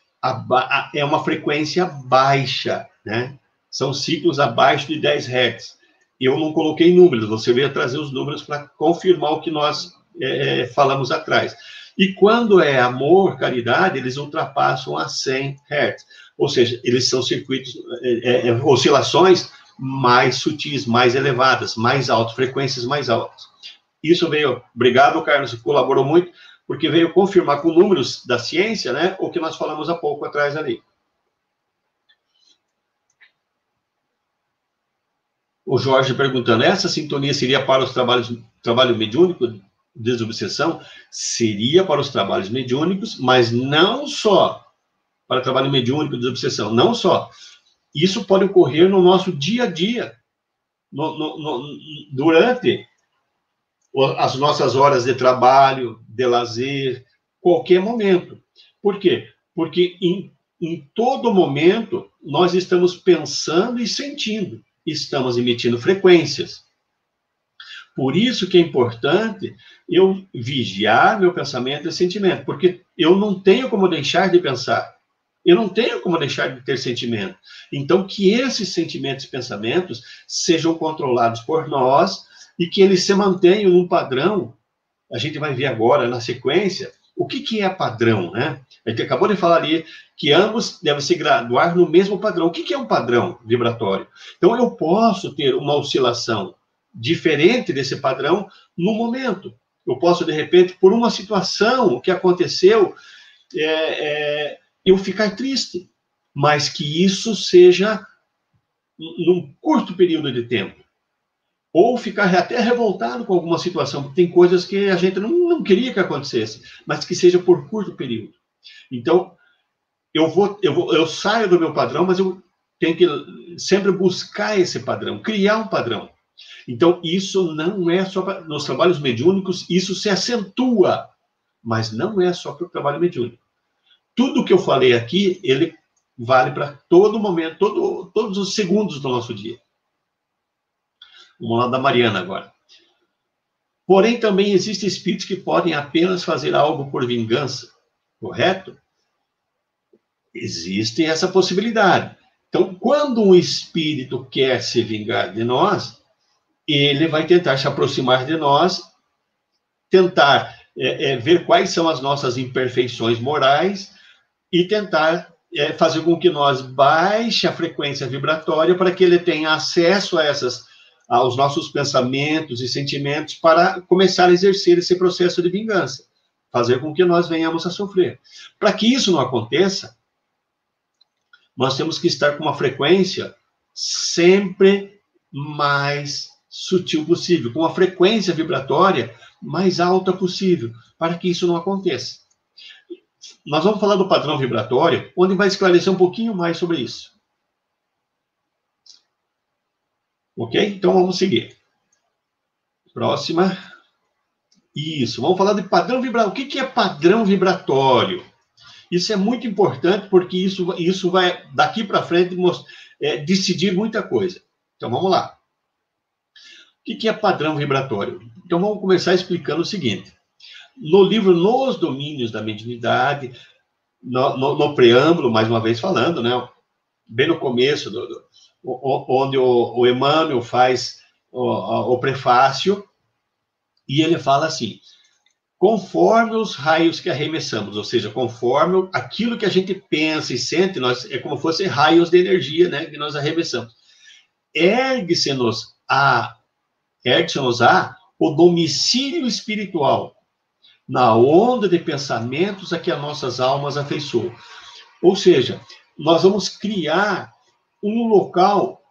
é uma frequência baixa, né? São ciclos abaixo de 10 Hz. Eu não coloquei números, você veio trazer os números para confirmar o que nós falamos atrás. E quando é amor, caridade, eles ultrapassam a 100 Hz. Ou seja, eles são circuitos, oscilações mais sutis, mais elevadas, mais altas, frequências mais altas. Isso veio, obrigado, Carlos, colaborou muito, porque veio confirmar com números da ciência, né, o que nós falamos há pouco atrás ali. O Jorge perguntando, essa sintonia seria para os trabalho mediúnico de desobsessão? Seria para os trabalhos mediúnicos, mas não só para trabalho mediúnico de desobsessão, não só. Isso pode ocorrer no nosso dia a dia, durante as nossas horas de trabalho, de lazer, qualquer momento. Por quê? Porque em todo momento nós estamos pensando e sentindo, estamos emitindo frequências. Por isso que é importante eu vigiar meu pensamento e sentimento, porque eu não tenho como deixar de pensar. Eu não tenho como deixar de ter sentimento. Então, que esses sentimentos e pensamentos sejam controlados por nós e que eles se mantenham num padrão. A gente vai ver agora, na sequência, o que é padrão, né? A gente acabou de falar ali que ambos devem se graduar no mesmo padrão. O que é um padrão vibratório? Então, eu posso ter uma oscilação diferente desse padrão no momento. Eu posso, de repente, por uma situação que aconteceu, eu ficar triste, mas que isso seja num curto período de tempo. Ou ficar até revoltado com alguma situação, porque tem coisas que a gente não queria que acontecesse, mas que seja por curto período. Então, eu saio do meu padrão, mas eu tenho que sempre buscar esse padrão, criar um padrão. Então, isso não é só nos trabalhos mediúnicos, isso se acentua mas não é só para o trabalho mediúnico. Tudo que eu falei aqui, ele vale para todo momento, todos os segundos do nosso dia. Vamos lá da Mariana agora. Porém, também existem espíritos que podem apenas fazer algo por vingança, correto? Existe essa possibilidade. Então, quando um espírito quer se vingar de nós, ele vai tentar se aproximar de nós, tentar ver quais são as nossas imperfeições morais e tentar fazer com que nós baixe a frequência vibratória para que ele tenha acesso aos nossos pensamentos e sentimentos para começar a exercer esse processo de vingança, fazer com que nós venhamos a sofrer. Para que isso não aconteça, nós temos que estar com uma frequência sempre mais sutil possível, com uma frequência vibratória mais alta possível, para que isso não aconteça. Nós vamos falar do padrão vibratório, onde vai esclarecer um pouquinho mais sobre isso. Ok? Então vamos seguir. Próxima. Isso, vamos falar de padrão vibratório. O que é padrão vibratório? Isso é muito importante, porque isso vai, daqui para frente, decidir muita coisa. Então, vamos lá. O que é padrão vibratório? Então, vamos começar explicando o seguinte. No livro Nos Domínios da Mediunidade, no preâmbulo, mais uma vez falando, né, bem no começo, onde o Emmanuel faz o prefácio, e ele fala assim: conforme os raios que arremessamos, ou seja, conforme aquilo que a gente pensa e sente, é como se fossem raios de energia, né, que nós arremessamos. Ergue-se-nos a o domicílio espiritual, na onda de pensamentos a que as nossas almas afeiçoam. Ou seja, nós vamos criar um local,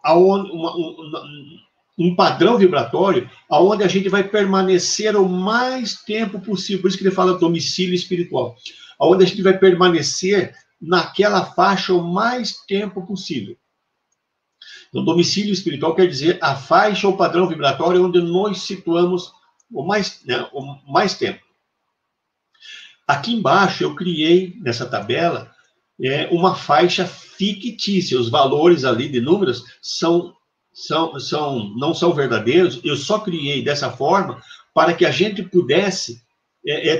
um padrão vibratório, aonde a gente vai permanecer o mais tempo possível. Por isso que ele fala domicílio espiritual. Aonde a gente vai permanecer naquela faixa o mais tempo possível. Então, domicílio espiritual quer dizer a faixa ou padrão vibratório onde nós situamos o mais tempo. Aqui embaixo eu criei, nessa tabela, uma faixa fictícia. Os valores ali de números não são verdadeiros. Eu só criei dessa forma para que a gente pudesse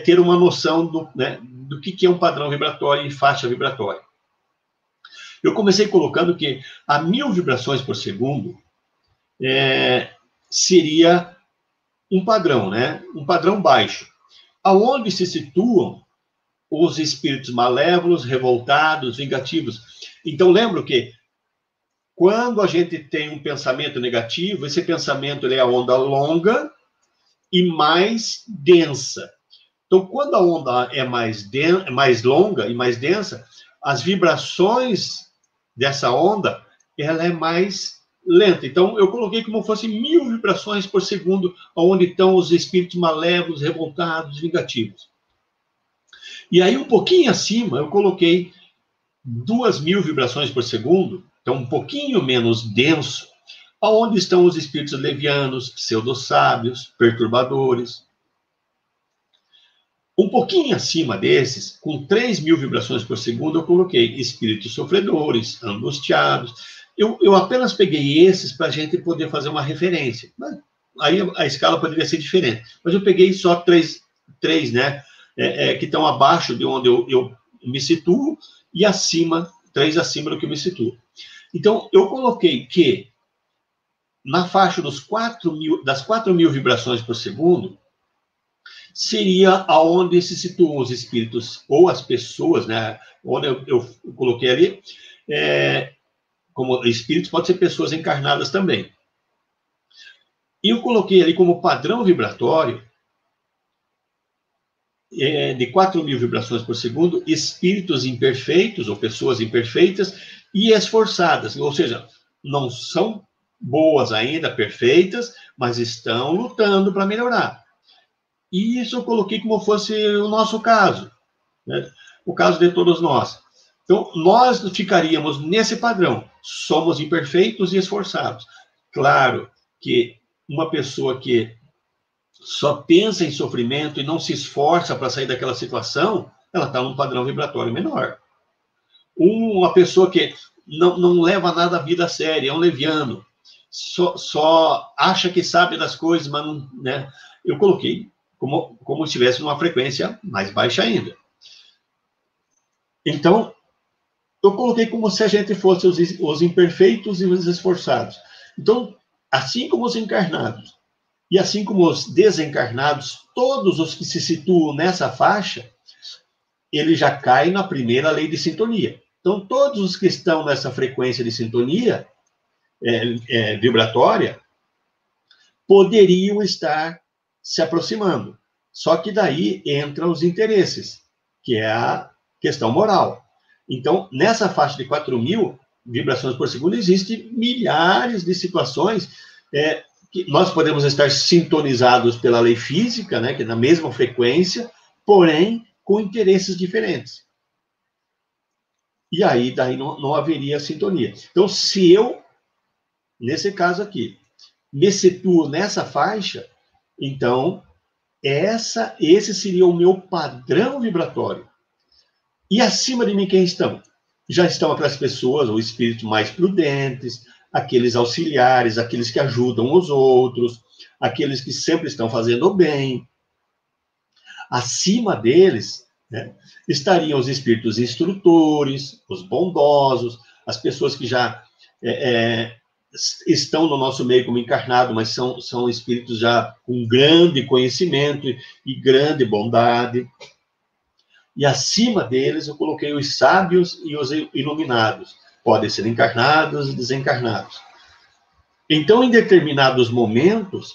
ter uma noção do que é um padrão vibratório e faixa vibratória. Eu comecei colocando que a 1000 vibrações por segundo seria um padrão, né? Um padrão baixo, aonde se situam os espíritos malévolos, revoltados, vingativos. Então, lembro que quando a gente tem um pensamento negativo, esse pensamento é a onda longa e mais densa. Então, quando a onda é mais longa e mais densa, as vibrações dessa onda, ela é mais lenta. Então, eu coloquei como fosse 1000 vibrações por segundo, onde estão os espíritos malévolos, revoltados, vingativos. E aí, um pouquinho acima, eu coloquei 2000 vibrações por segundo, então um pouquinho menos denso, onde estão os espíritos levianos, pseudo-sábios, perturbadores. Um pouquinho acima desses, com 3000 vibrações por segundo, eu coloquei espíritos sofredores, angustiados. Eu apenas peguei esses para a gente poder fazer uma referência. Aí a escala poderia ser diferente. Mas eu peguei só três, né? Que estão abaixo de onde eu me situo e acima, 3 acima do que eu me situo. Então, eu coloquei que na faixa das 4000 vibrações por segundo, seria aonde se situam os espíritos ou as pessoas, né? Onde eu coloquei ali, como espíritos, pode ser pessoas encarnadas também. E eu coloquei ali como padrão vibratório de 4000 vibrações por segundo, espíritos imperfeitos ou pessoas imperfeitas e esforçadas, ou seja, não são boas ainda, perfeitas, mas estão lutando para melhorar. E isso eu coloquei como fosse o nosso caso, né? O caso de todos nós. Então, nós ficaríamos nesse padrão. Somos imperfeitos e esforçados. Claro que uma pessoa que só pensa em sofrimento e não se esforça para sair daquela situação, ela está num padrão vibratório menor. Uma pessoa que não leva nada a vida a sério, é um leviano, só acha que sabe das coisas, mas não, né? Eu coloquei como se estivesse numa frequência mais baixa ainda. Então, eu coloquei como se a gente fosse os imperfeitos e os esforçados. Então, assim como os encarnados e assim como os desencarnados, todos os que se situam nessa faixa, ele já cai na primeira lei de sintonia. Então, todos os que estão nessa frequência de sintonia vibratória poderiam estar se aproximando. Só que daí entram os interesses, que é a questão moral. Então, nessa faixa de 4.000 vibrações por segundo, existem milhares de situações que nós podemos estar sintonizados pela lei física, né, que é na mesma frequência, porém com interesses diferentes. E aí, daí não haveria sintonia. Então, se eu, nesse caso aqui, me situo nessa faixa, então, esse seria o meu padrão vibratório. E acima de mim, quem estão? Já estão aquelas pessoas, ou espíritos mais prudentes, aqueles auxiliares, aqueles que ajudam os outros, aqueles que sempre estão fazendo o bem. Acima deles, né, estariam os espíritos instrutores, os bondosos, as pessoas que já estão no nosso meio como encarnado, mas são espíritos já com grande conhecimento e grande bondade. E acima deles eu coloquei os sábios e os iluminados. Podem ser encarnados e desencarnados. Então, em determinados momentos,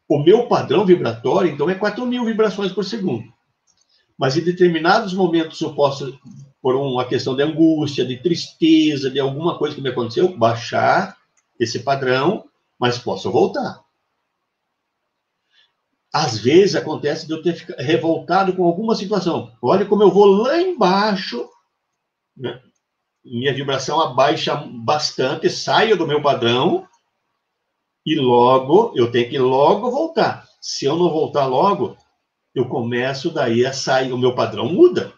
o meu padrão vibratório, então, é 4.000 vibrações por segundo. Mas em determinados momentos eu posso, por uma questão de angústia, de tristeza, de alguma coisa que me aconteceu, baixar esse padrão, mas posso voltar. Às vezes acontece de eu ter ficado revoltado com alguma situação. Olha como eu vou lá embaixo, né? Minha vibração abaixa bastante, saio do meu padrão e logo, eu tenho que logo voltar. Se eu não voltar logo, eu começo daí a sair, o meu padrão muda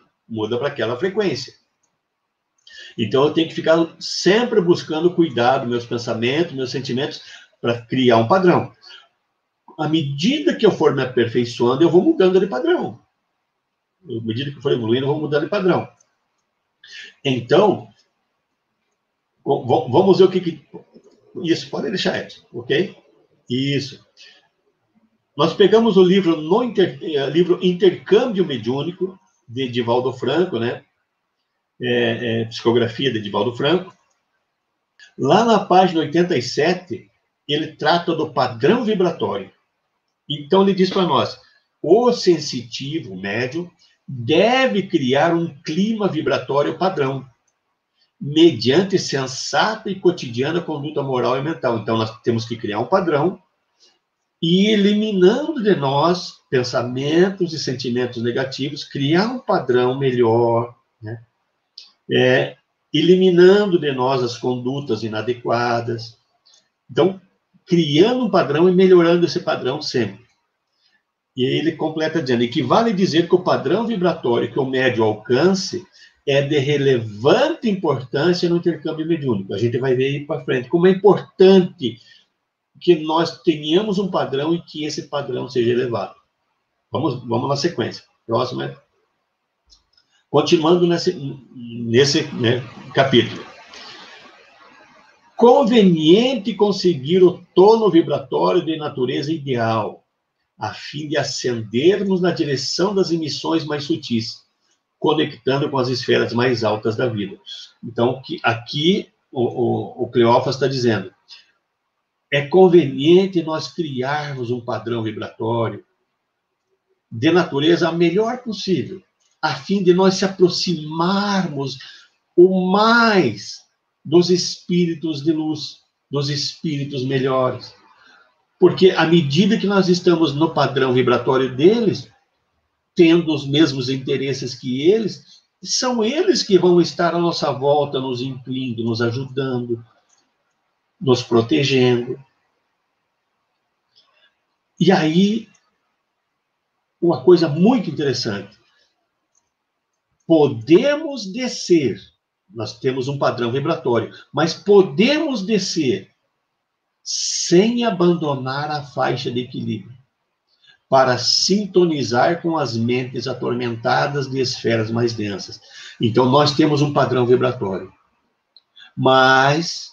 para aquela frequência. Então eu tenho que ficar sempre buscando cuidar dos meus pensamentos, meus sentimentos, para criar um padrão. À medida que eu for me aperfeiçoando, eu vou mudando de padrão. À medida que eu for evoluindo, eu vou mudando de padrão. Então, vamos ver o que... Isso, pode deixar, Edson, ok? Isso. Nós pegamos o livro, livro Intercâmbio Mediúnico, de Divaldo Franco, né? Psicografia de Divaldo Franco. Lá na página 87, ele trata do padrão vibratório. Então, ele diz para nós, o sensitivo, o médium, deve criar um clima vibratório padrão, mediante sensata e cotidiana conduta moral e mental. Então, nós temos que criar um padrão e, eliminando de nós pensamentos e sentimentos negativos, criar um padrão melhor, né? Eliminando de nós as condutas inadequadas. Então, criando um padrão e melhorando esse padrão sempre. E aí ele completa dizendo, equivale dizer que o padrão vibratório que o médium alcance é de relevante importância no intercâmbio mediúnico. A gente vai ver aí para frente como é importante que nós tenhamos um padrão e que esse padrão seja elevado. Vamos na sequência. Próximo. Continuando nesse né, capítulo. Conveniente conseguir o tono vibratório de natureza ideal, a fim de ascendermos na direção das emissões mais sutis, conectando com as esferas mais altas da vida. Então, aqui o Cleófas está dizendo, é conveniente nós criarmos um padrão vibratório de natureza a melhor possível, a fim de nós se aproximarmos o mais dos espíritos de luz, dos espíritos melhores. Porque à medida que nós estamos no padrão vibratório deles, tendo os mesmos interesses que eles, são eles que vão estar à nossa volta, nos incluindo, nos ajudando, nos protegendo. E aí, uma coisa muito interessante. Podemos descer, nós temos um padrão vibratório, mas podemos descer sem abandonar a faixa de equilíbrio, para sintonizar com as mentes atormentadas de esferas mais densas. Então, nós temos um padrão vibratório, mas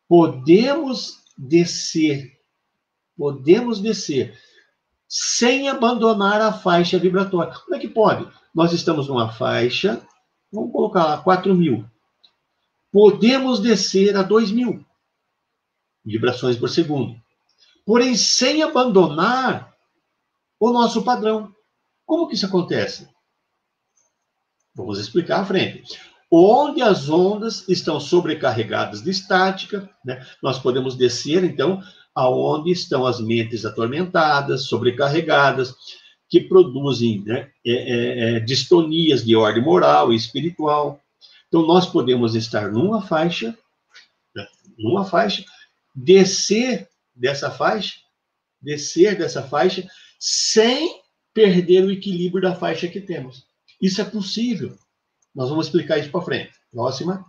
podemos descer sem abandonar a faixa vibratória. Como é que pode? Nós estamos numa faixa, vamos colocar lá, 4.000. Podemos descer a 2.000 vibrações por segundo. Porém, sem abandonar o nosso padrão. Como que isso acontece? Vamos explicar à frente. Onde as ondas estão sobrecarregadas de estática, né, nós podemos descer, então, aonde estão as mentes atormentadas, sobrecarregadas, que produzem, né, distonias de ordem moral e espiritual. Então, nós podemos estar numa faixa, descer dessa faixa, sem perder o equilíbrio da faixa que temos. Isso é possível. Nós vamos explicar isso para frente. Próxima.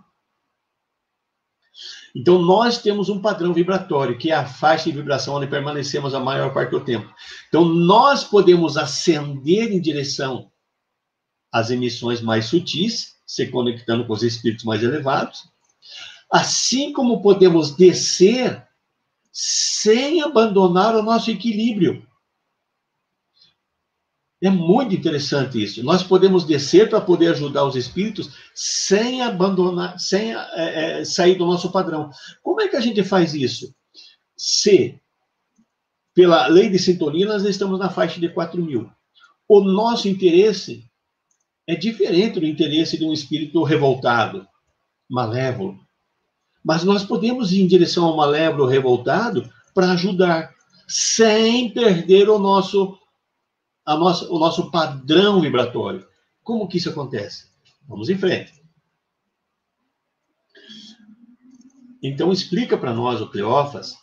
Então, nós temos um padrão vibratório, que é a faixa de vibração onde permanecemos a maior parte do tempo. Então, nós podemos ascender em direção às emissões mais sutis, se conectando com os espíritos mais elevados, assim como podemos descer sem abandonar o nosso equilíbrio. É muito interessante isso. Nós podemos descer para poder ajudar os espíritos sem abandonar, sem sair do nosso padrão. Como é que a gente faz isso? Se, pela lei de sintonia, nós estamos na faixa de 4.000. O nosso interesse é diferente do interesse de um espírito revoltado, malévolo. Mas nós podemos ir em direção ao malévolo revoltado para ajudar, sem perder o nosso padrão vibratório. Como que isso acontece? Vamos em frente. Então, explica para nós, o Cleófas,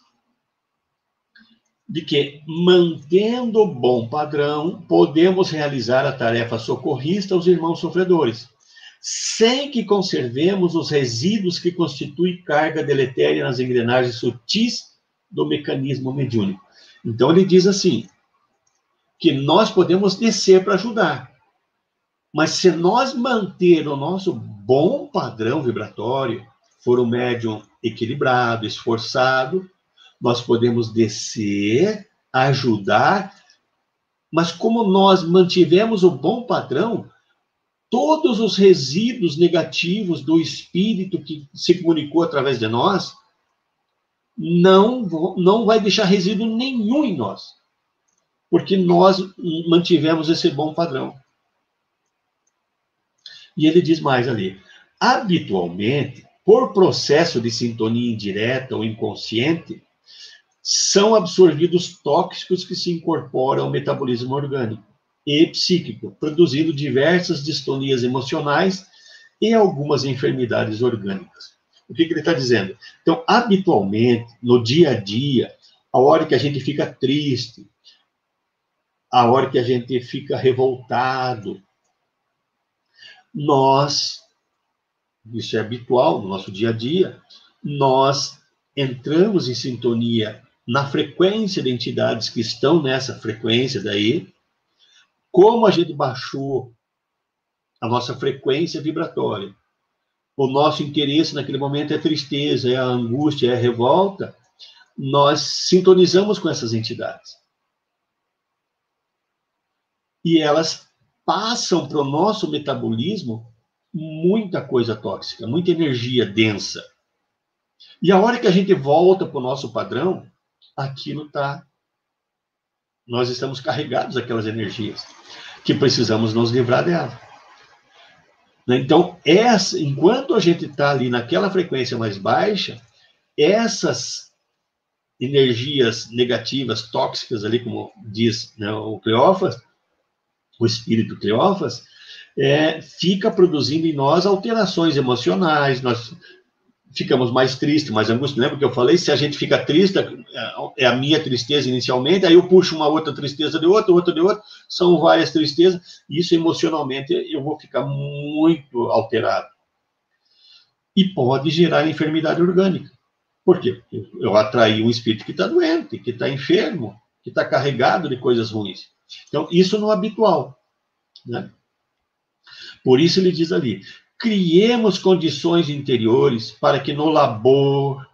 de que, mantendo o bom padrão, podemos realizar a tarefa socorrista aos irmãos sofredores, sem que conservemos os resíduos que constituem carga deletéria nas engrenagens sutis do mecanismo mediúnico. Então, ele diz assim, que nós podemos descer para ajudar. Mas se nós manter o nosso bom padrão vibratório, for um médium equilibrado, esforçado, nós podemos descer, ajudar, mas como nós mantivemos o bom padrão, todos os resíduos negativos do espírito que se comunicou através de nós, não vai deixar resíduo nenhum em nós. Porque nós mantivemos esse bom padrão. E ele diz mais ali, habitualmente, por processo de sintonia indireta ou inconsciente, são absorvidos tóxicos que se incorporam ao metabolismo orgânico e psíquico, produzindo diversas distonias emocionais e algumas enfermidades orgânicas. O que ele está dizendo? Então, habitualmente, no dia a dia, a hora que a gente fica triste, a hora que a gente fica revoltado, isso é habitual no nosso dia a dia, nós entramos em sintonia na frequência de entidades que estão nessa frequência daí. Como a gente baixou a nossa frequência vibratória, o nosso interesse naquele momento é tristeza, é a angústia, é a revolta, nós sintonizamos com essas entidades. E elas passam para o nosso metabolismo muita coisa tóxica, muita energia densa. E a hora que a gente volta para o nosso padrão, nós estamos carregados daquelas energias, que precisamos nos livrar dela. Então, enquanto a gente está ali naquela frequência mais baixa, essas energias negativas, tóxicas ali, como diz, né, o Cleófas, o espírito Cleófas, fica produzindo em nós alterações emocionais, nós ficamos mais tristes, mais angustiados. Lembra que eu falei? Se a gente fica triste, é a minha tristeza inicialmente, aí eu puxo uma outra tristeza de outra, outra de outra, são várias tristezas, e isso emocionalmente eu vou ficar muito alterado. E pode gerar enfermidade orgânica. Por quê? Porque eu atraí um espírito que está doente, que está enfermo, que está carregado de coisas ruins. Então, isso não é habitual, né? Por isso ele diz ali, criemos condições interiores para que no labor,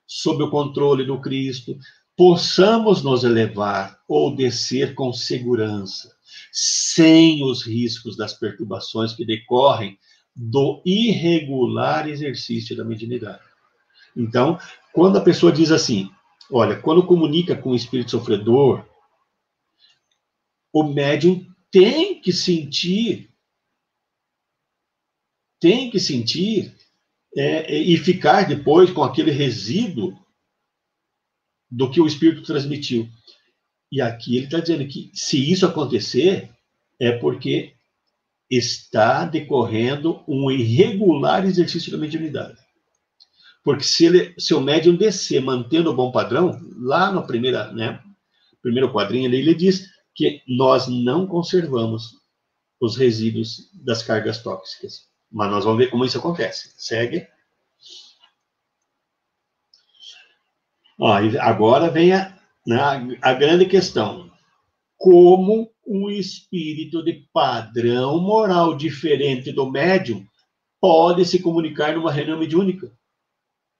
sob o controle do Cristo, possamos nos elevar ou descer com segurança, sem os riscos das perturbações que decorrem do irregular exercício da mediunidade. Então, quando a pessoa diz assim, olha, quando comunica com o espírito sofredor, o médium tem que sentir e ficar depois com aquele resíduo do que o espírito transmitiu. E aqui ele está dizendo que se isso acontecer, é porque está decorrendo um irregular exercício da mediunidade. Porque se o médium descer mantendo o bom padrão, lá no primeiro quadrinho ele diz que nós não conservamos os resíduos das cargas tóxicas. Mas nós vamos ver como isso acontece. Segue. Agora vem a grande questão. Como um espírito de padrão moral diferente do médium pode se comunicar numa reunião mediúnica?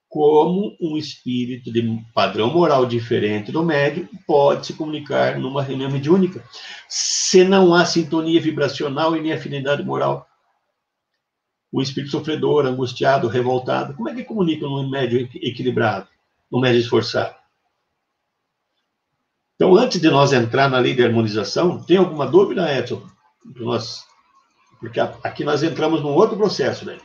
Como um espírito de padrão moral diferente do médium pode se comunicar numa reunião mediúnica? Se não há sintonia vibracional e nem afinidade moral. O espírito sofredor, angustiado, revoltado, como é que comunica num médium equilibrado, num médium esforçado? Então, antes de nós entrar na lei de harmonização, tem alguma dúvida, Edson? Porque aqui nós entramos num outro processo, né?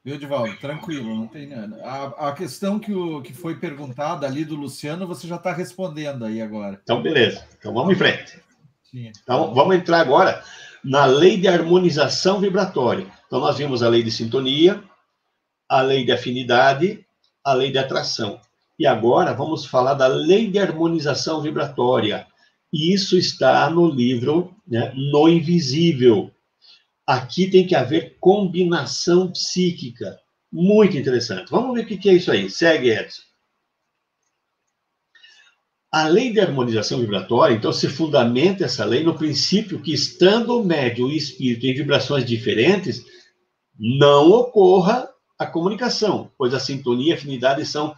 Viu, Divaldo? Tranquilo, não tem nada. A questão que foi perguntada ali do Luciano, você já está respondendo aí agora. Então, beleza. Então, vamos em frente. Sim. Então, vamos entrar agora na lei de harmonização vibratória. Então, nós vimos a lei de sintonia, a lei de afinidade, a lei de atração. E agora vamos falar da lei de harmonização vibratória. E isso está no livro, né, No Invisível. Aqui tem que haver combinação psíquica. Muito interessante. Vamos ver o que é isso aí. Segue, Edson. A lei de harmonização vibratória, então, se fundamenta essa lei no princípio que, estando o médium e o espírito em vibrações diferentes, não ocorra a comunicação, pois a sintonia e a afinidade são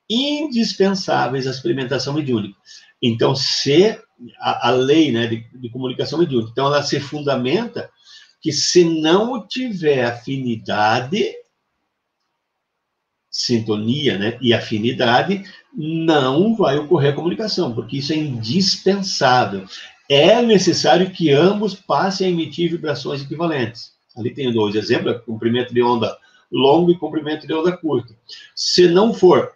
indispensáveis à experimentação mediúnica. Então, se a lei, né, de comunicação mediúnica, então ela se fundamenta que se não tiver afinidade, sintonia, né, e afinidade, não vai ocorrer a comunicação, porque isso é indispensável. É necessário que ambos passem a emitir vibrações equivalentes. Ali tem dois exemplos, comprimento de onda longa e comprimento de onda curta. Se não for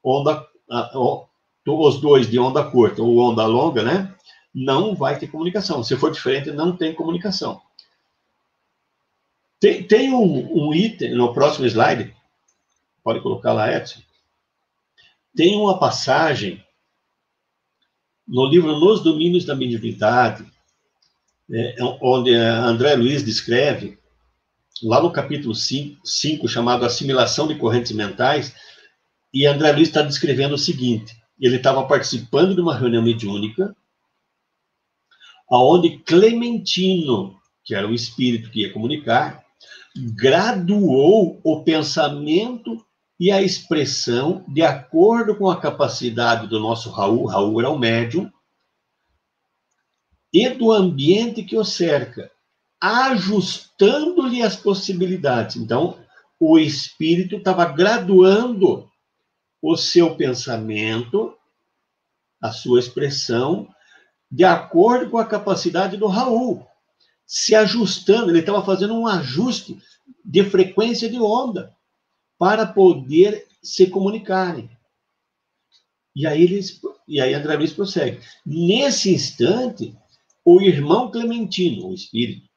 os dois de onda curta ou onda longa, né, não vai ter comunicação. Se for diferente, não tem comunicação. Tem um item no próximo slide, pode colocar lá, Edson. Tem uma passagem no livro Nos Domínios da Mediunidade, onde André Luiz descreve, lá no capítulo 5, chamado Assimilação de Correntes Mentais, e André Luiz está descrevendo o seguinte: ele estava participando de uma reunião mediúnica, onde Clementino, que era o espírito que ia comunicar, graduou o pensamento e a expressão de acordo com a capacidade do nosso Raul. Raul era o médium, e do ambiente que o cerca, ajustando-lhe as possibilidades. Então, o espírito estava graduando o seu pensamento, a sua expressão, de acordo com a capacidade do Raul, se ajustando. Ele estava fazendo um ajuste de frequência de onda para poder se comunicarem. E aí André Luiz prossegue. Nesse instante, O irmão Clementino, o espírito,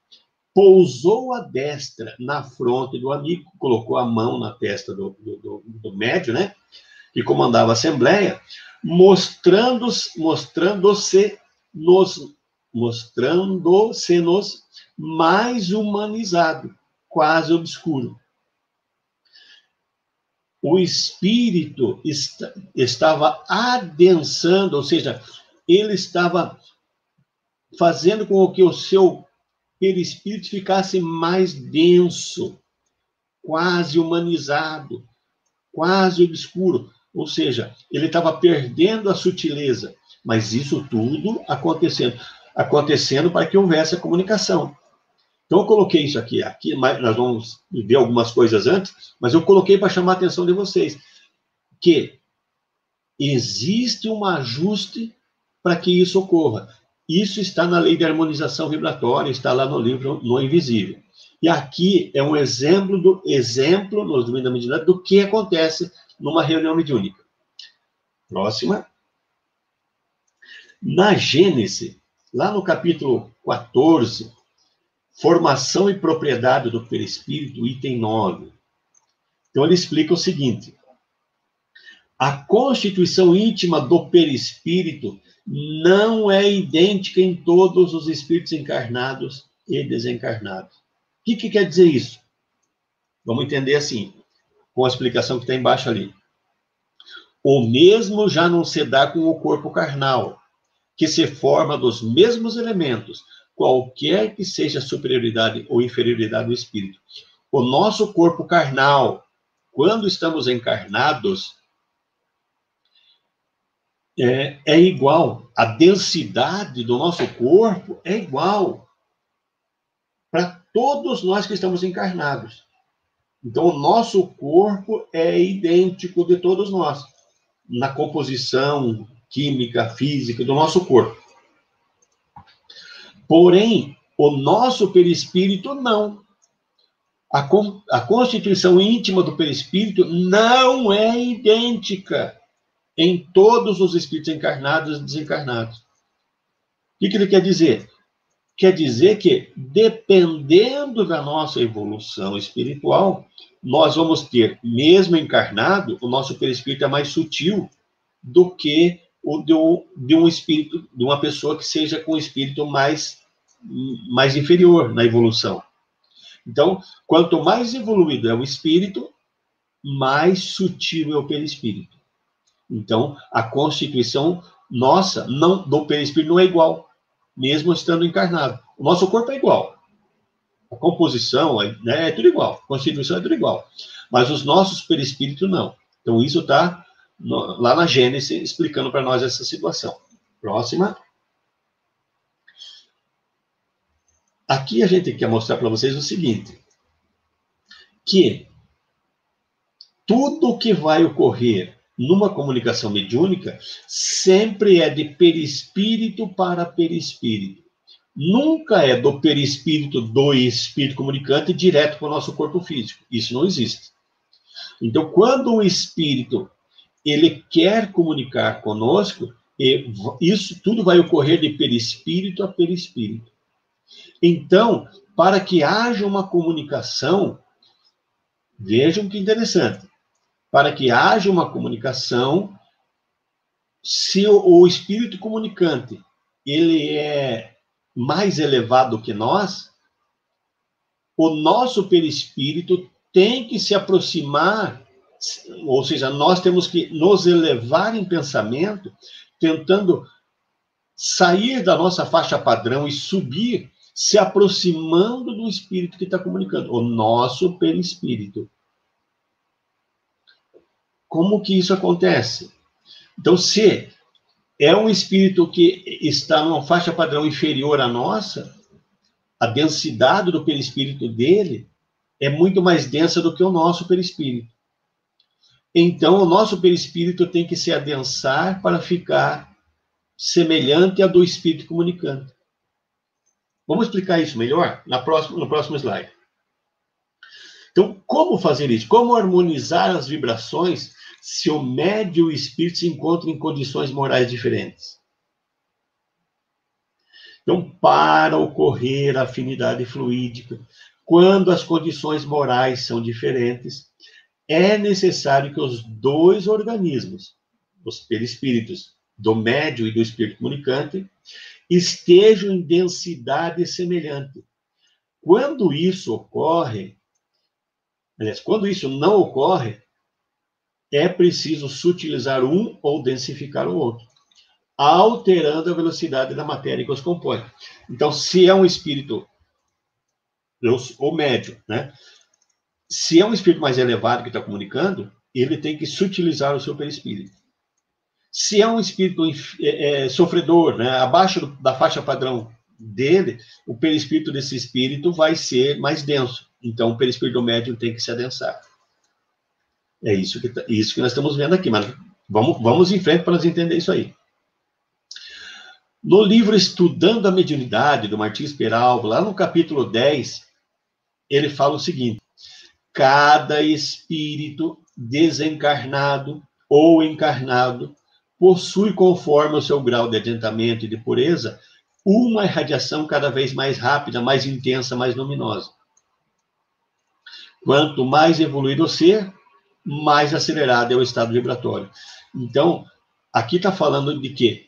pousou a destra na fronte do amigo, colocou a mão na testa do médium, né, que comandava a assembleia, mostrando-se-nos mais humanizado, quase obscuro. O espírito estava adensando, ou seja, ele estava fazendo com que o seu perispírito ficasse mais denso, quase humanizado, quase obscuro. Ou seja, ele estava perdendo a sutileza. Mas isso tudo acontecendo para que houvesse a comunicação. Então, eu coloquei isso aqui. Aqui nós vamos ver algumas coisas antes, mas eu coloquei para chamar a atenção de vocês, que existe um ajuste para que isso ocorra. Isso está na lei de harmonização vibratória, está lá no livro No Invisível. E aqui é um exemplo, nos domínios da mediunidade, do que acontece numa reunião mediúnica. Próxima. Na Gênese, lá no capítulo 14, Formação e Propriedade do Perispírito, item 9. Então, ele explica o seguinte: a constituição íntima do perispírito não é idêntica em todos os espíritos encarnados e desencarnados. O que quer dizer isso? Vamos entender assim, com a explicação que está embaixo ali. O mesmo já não se dá com o corpo carnal, que se forma dos mesmos elementos, qualquer que seja a superioridade ou inferioridade do espírito. O nosso corpo carnal, quando estamos encarnados, é igual. A densidade do nosso corpo é igual para todos nós que estamos encarnados. Então, o nosso corpo é idêntico de todos nós, na composição química, física do nosso corpo. Porém, o nosso perispírito não. A constituição íntima do perispírito não é idêntica em todos os espíritos encarnados e desencarnados. O que ele quer dizer? Quer dizer que, dependendo da nossa evolução espiritual, nós vamos ter, mesmo encarnado, o nosso perispírito é mais sutil do que o de um espírito, de uma pessoa que seja com um espírito mais inferior na evolução. Então, quanto mais evoluído é o espírito, mais sutil é o perispírito. Então, a constituição nossa do perispírito não é igual, mesmo estando encarnado. O nosso corpo é igual. A composição é tudo igual. A constituição é tudo igual. Mas os nossos perispíritos não. Então, isso está lá na Gênesis explicando para nós essa situação. Próxima. Aqui a gente quer mostrar para vocês o seguinte, que tudo que vai ocorrer numa comunicação mediúnica sempre é de perispírito para perispírito. Nunca é do perispírito do espírito comunicante direto para o nosso corpo físico. Isso não existe. Então, quando o espírito ele quer comunicar conosco, isso tudo vai ocorrer de perispírito a perispírito. Então, para que haja uma comunicação, vejam que interessante, para que haja uma comunicação, se o espírito comunicante ele é mais elevado que nós, o nosso perispírito tem que se aproximar, ou seja, nós temos que nos elevar em pensamento, tentando sair da nossa faixa padrão e subir, se aproximando do espírito que está comunicando, o nosso perispírito. Como que isso acontece? Então, se é um espírito que está numa faixa padrão inferior à nossa, a densidade do perispírito dele é muito mais densa do que o nosso perispírito. Então, o nosso perispírito tem que se adensar para ficar semelhante a do espírito comunicante. Vamos explicar isso melhor no próximo slide. Então, como fazer isso? Como harmonizar as vibrações se o médium e o espírito se encontram em condições morais diferentes? Então, para ocorrer a afinidade fluídica, quando as condições morais são diferentes, é necessário que os dois organismos, os perispíritos do médium e do espírito comunicante, estejam em densidade semelhante. Quando isso ocorre, aliás, quando isso não ocorre, é preciso sutilizar um ou densificar o outro, alterando a velocidade da matéria que os compõe. Então, se é um espírito, ou médium, né? Se é um espírito mais elevado que está comunicando, ele tem que sutilizar o seu perispírito. Se é um espírito sofredor, né, abaixo da faixa padrão dele, o perispírito desse espírito vai ser mais denso. Então, o perispírito do médium tem que se adensar. É isso que nós estamos vendo aqui, mas vamos em frente para nós entender isso aí. No livro Estudando a Mediunidade, do Martins Peralva, lá no capítulo 10, ele fala o seguinte: cada espírito desencarnado ou encarnado possui, conforme o seu grau de adiantamento e de pureza, uma irradiação cada vez mais rápida, mais intensa, mais luminosa. Quanto mais evoluído o ser, mais acelerado é o estado vibratório. Então, aqui está falando de que,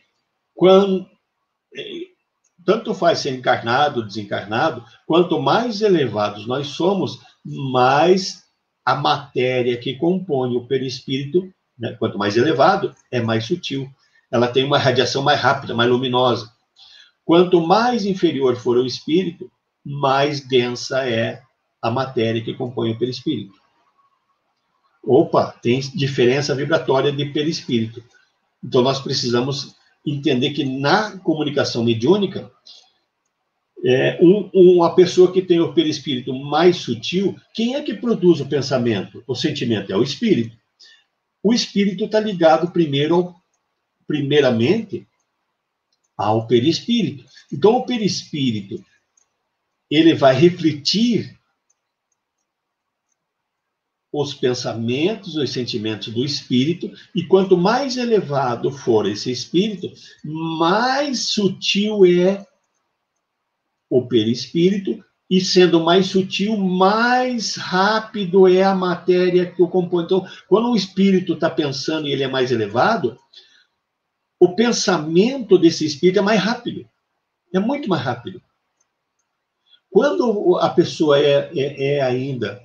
tanto faz ser encarnado ou desencarnado, quanto mais elevados nós somos, mais a matéria que compõe o perispírito, né, quanto mais elevado, é mais sutil. Ela tem uma radiação mais rápida, mais luminosa. Quanto mais inferior for o espírito, mais densa é a matéria que compõe o perispírito. Opa, tem diferença vibratória de perispírito. Então, nós precisamos entender que na comunicação mediúnica, uma pessoa que tem o perispírito mais sutil, quem é que produz o pensamento, o sentimento? É o espírito. O espírito está ligado primeiramente ao perispírito. Então, o perispírito, ele vai refletir os pensamentos, os sentimentos do espírito, e quanto mais elevado for esse espírito, mais sutil é o perispírito, e sendo mais sutil, mais rápido é a matéria que o compõe. Então, quando o espírito está pensando e ele é mais elevado, o pensamento desse espírito é mais rápido, é muito mais rápido. Quando a pessoa ainda,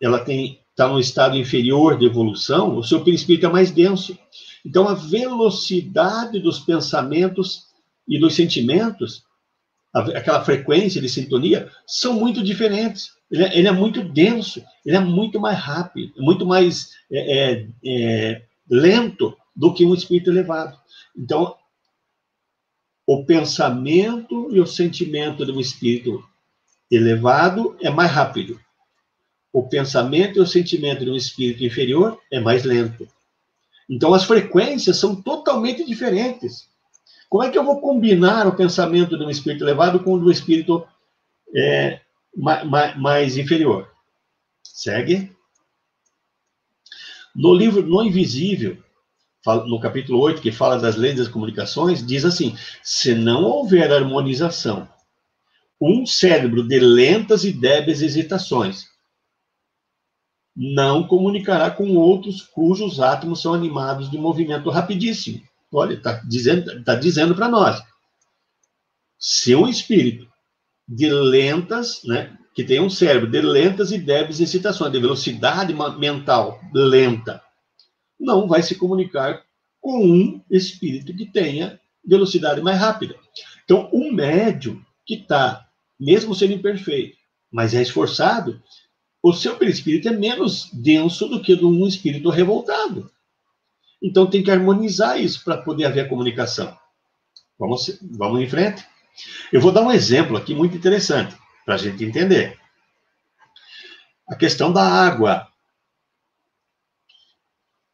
ela está no estado inferior de evolução, o seu perispírito é mais denso. Então, a velocidade dos pensamentos e dos sentimentos, aquela frequência de sintonia, são muito diferentes. Ele é muito denso, ele é muito mais rápido, muito mais lento do que um espírito elevado. Então, o pensamento e o sentimento do espírito elevado é mais rápido. O pensamento e o sentimento de um espírito inferior é mais lento. Então, as frequências são totalmente diferentes. Como é que eu vou combinar o pensamento de um espírito elevado com o do espírito mais inferior? Segue. No livro No Invisível, no capítulo 8, que fala das leis das comunicações, diz assim: se não houver harmonização, um cérebro de lentas e débeis hesitações não comunicará com outros cujos átomos são animados de movimento rapidíssimo. Olha, está dizendo para nós. Se um espírito de lentas, né, que tem um cérebro de lentas e débeis excitações, de velocidade mental lenta, não vai se comunicar com um espírito que tenha velocidade mais rápida. Então, um médium que está, mesmo sendo imperfeito, mas é esforçado, o seu perispírito é menos denso do que de um espírito revoltado. Então, tem que harmonizar isso para poder haver a comunicação. Vamos em frente? Eu vou dar um exemplo aqui muito interessante, para a gente entender. A questão da água.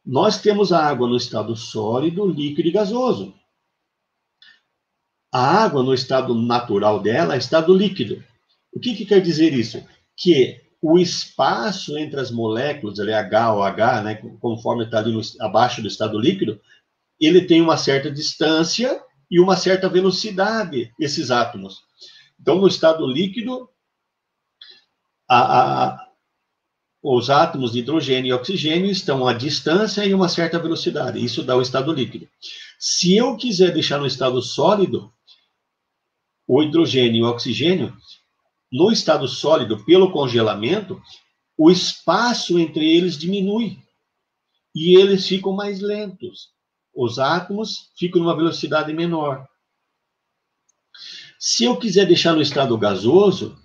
Nós temos a água no estado sólido, líquido e gasoso. A água, no estado natural dela, é estado líquido. O que quer dizer isso? Que o espaço entre as moléculas, ali, H ou H, né, conforme está ali abaixo do estado líquido, ele tem uma certa distância e uma certa velocidade, esses átomos. Então, no estado líquido, os átomos de hidrogênio e oxigênio estão à distância e uma certa velocidade. Isso dá o estado líquido. Se eu quiser deixar no estado sólido, o hidrogênio e o oxigênio, no estado sólido, pelo congelamento, o espaço entre eles diminui e eles ficam mais lentos. Os átomos ficam numa velocidade menor. Se eu quiser deixar no estado gasoso,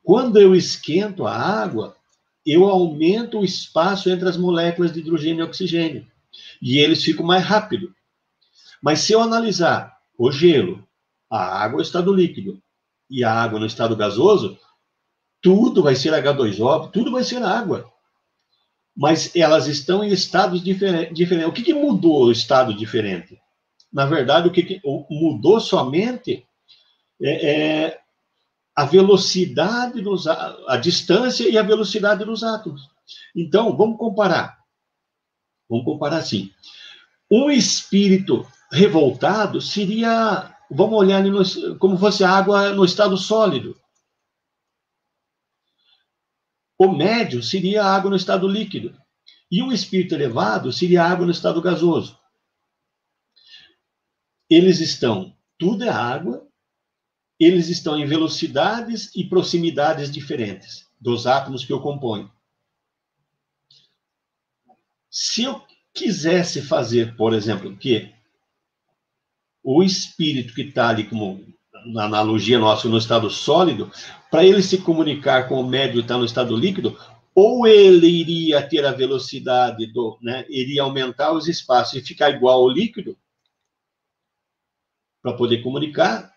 quando eu esquento a água, eu aumento o espaço entre as moléculas de hidrogênio e oxigênio. E eles ficam mais rápido. Mas se eu analisar o gelo, a água no estado líquido e a água no estado gasoso, tudo vai ser H2O, tudo vai ser água. Mas elas estão em estados diferentes. O que mudou o estado diferente? Na verdade, o que mudou somente a velocidade, a distância e a velocidade dos átomos. Então, vamos comparar. Vamos comparar assim. Um espírito revoltado seria, vamos olhar como fosse água no estado sólido. O médio seria água no estado líquido. E um espírito elevado seria água no estado gasoso. Eles estão, tudo é água, eles estão em velocidades e proximidades diferentes dos átomos que o compõem. Se eu quisesse fazer, por exemplo, que o espírito que está ali, como na analogia nossa, no estado sólido, para ele se comunicar com o médio que está no estado líquido, ou ele iria ter a velocidade, iria aumentar os espaços e ficar igual ao líquido, para poder comunicar,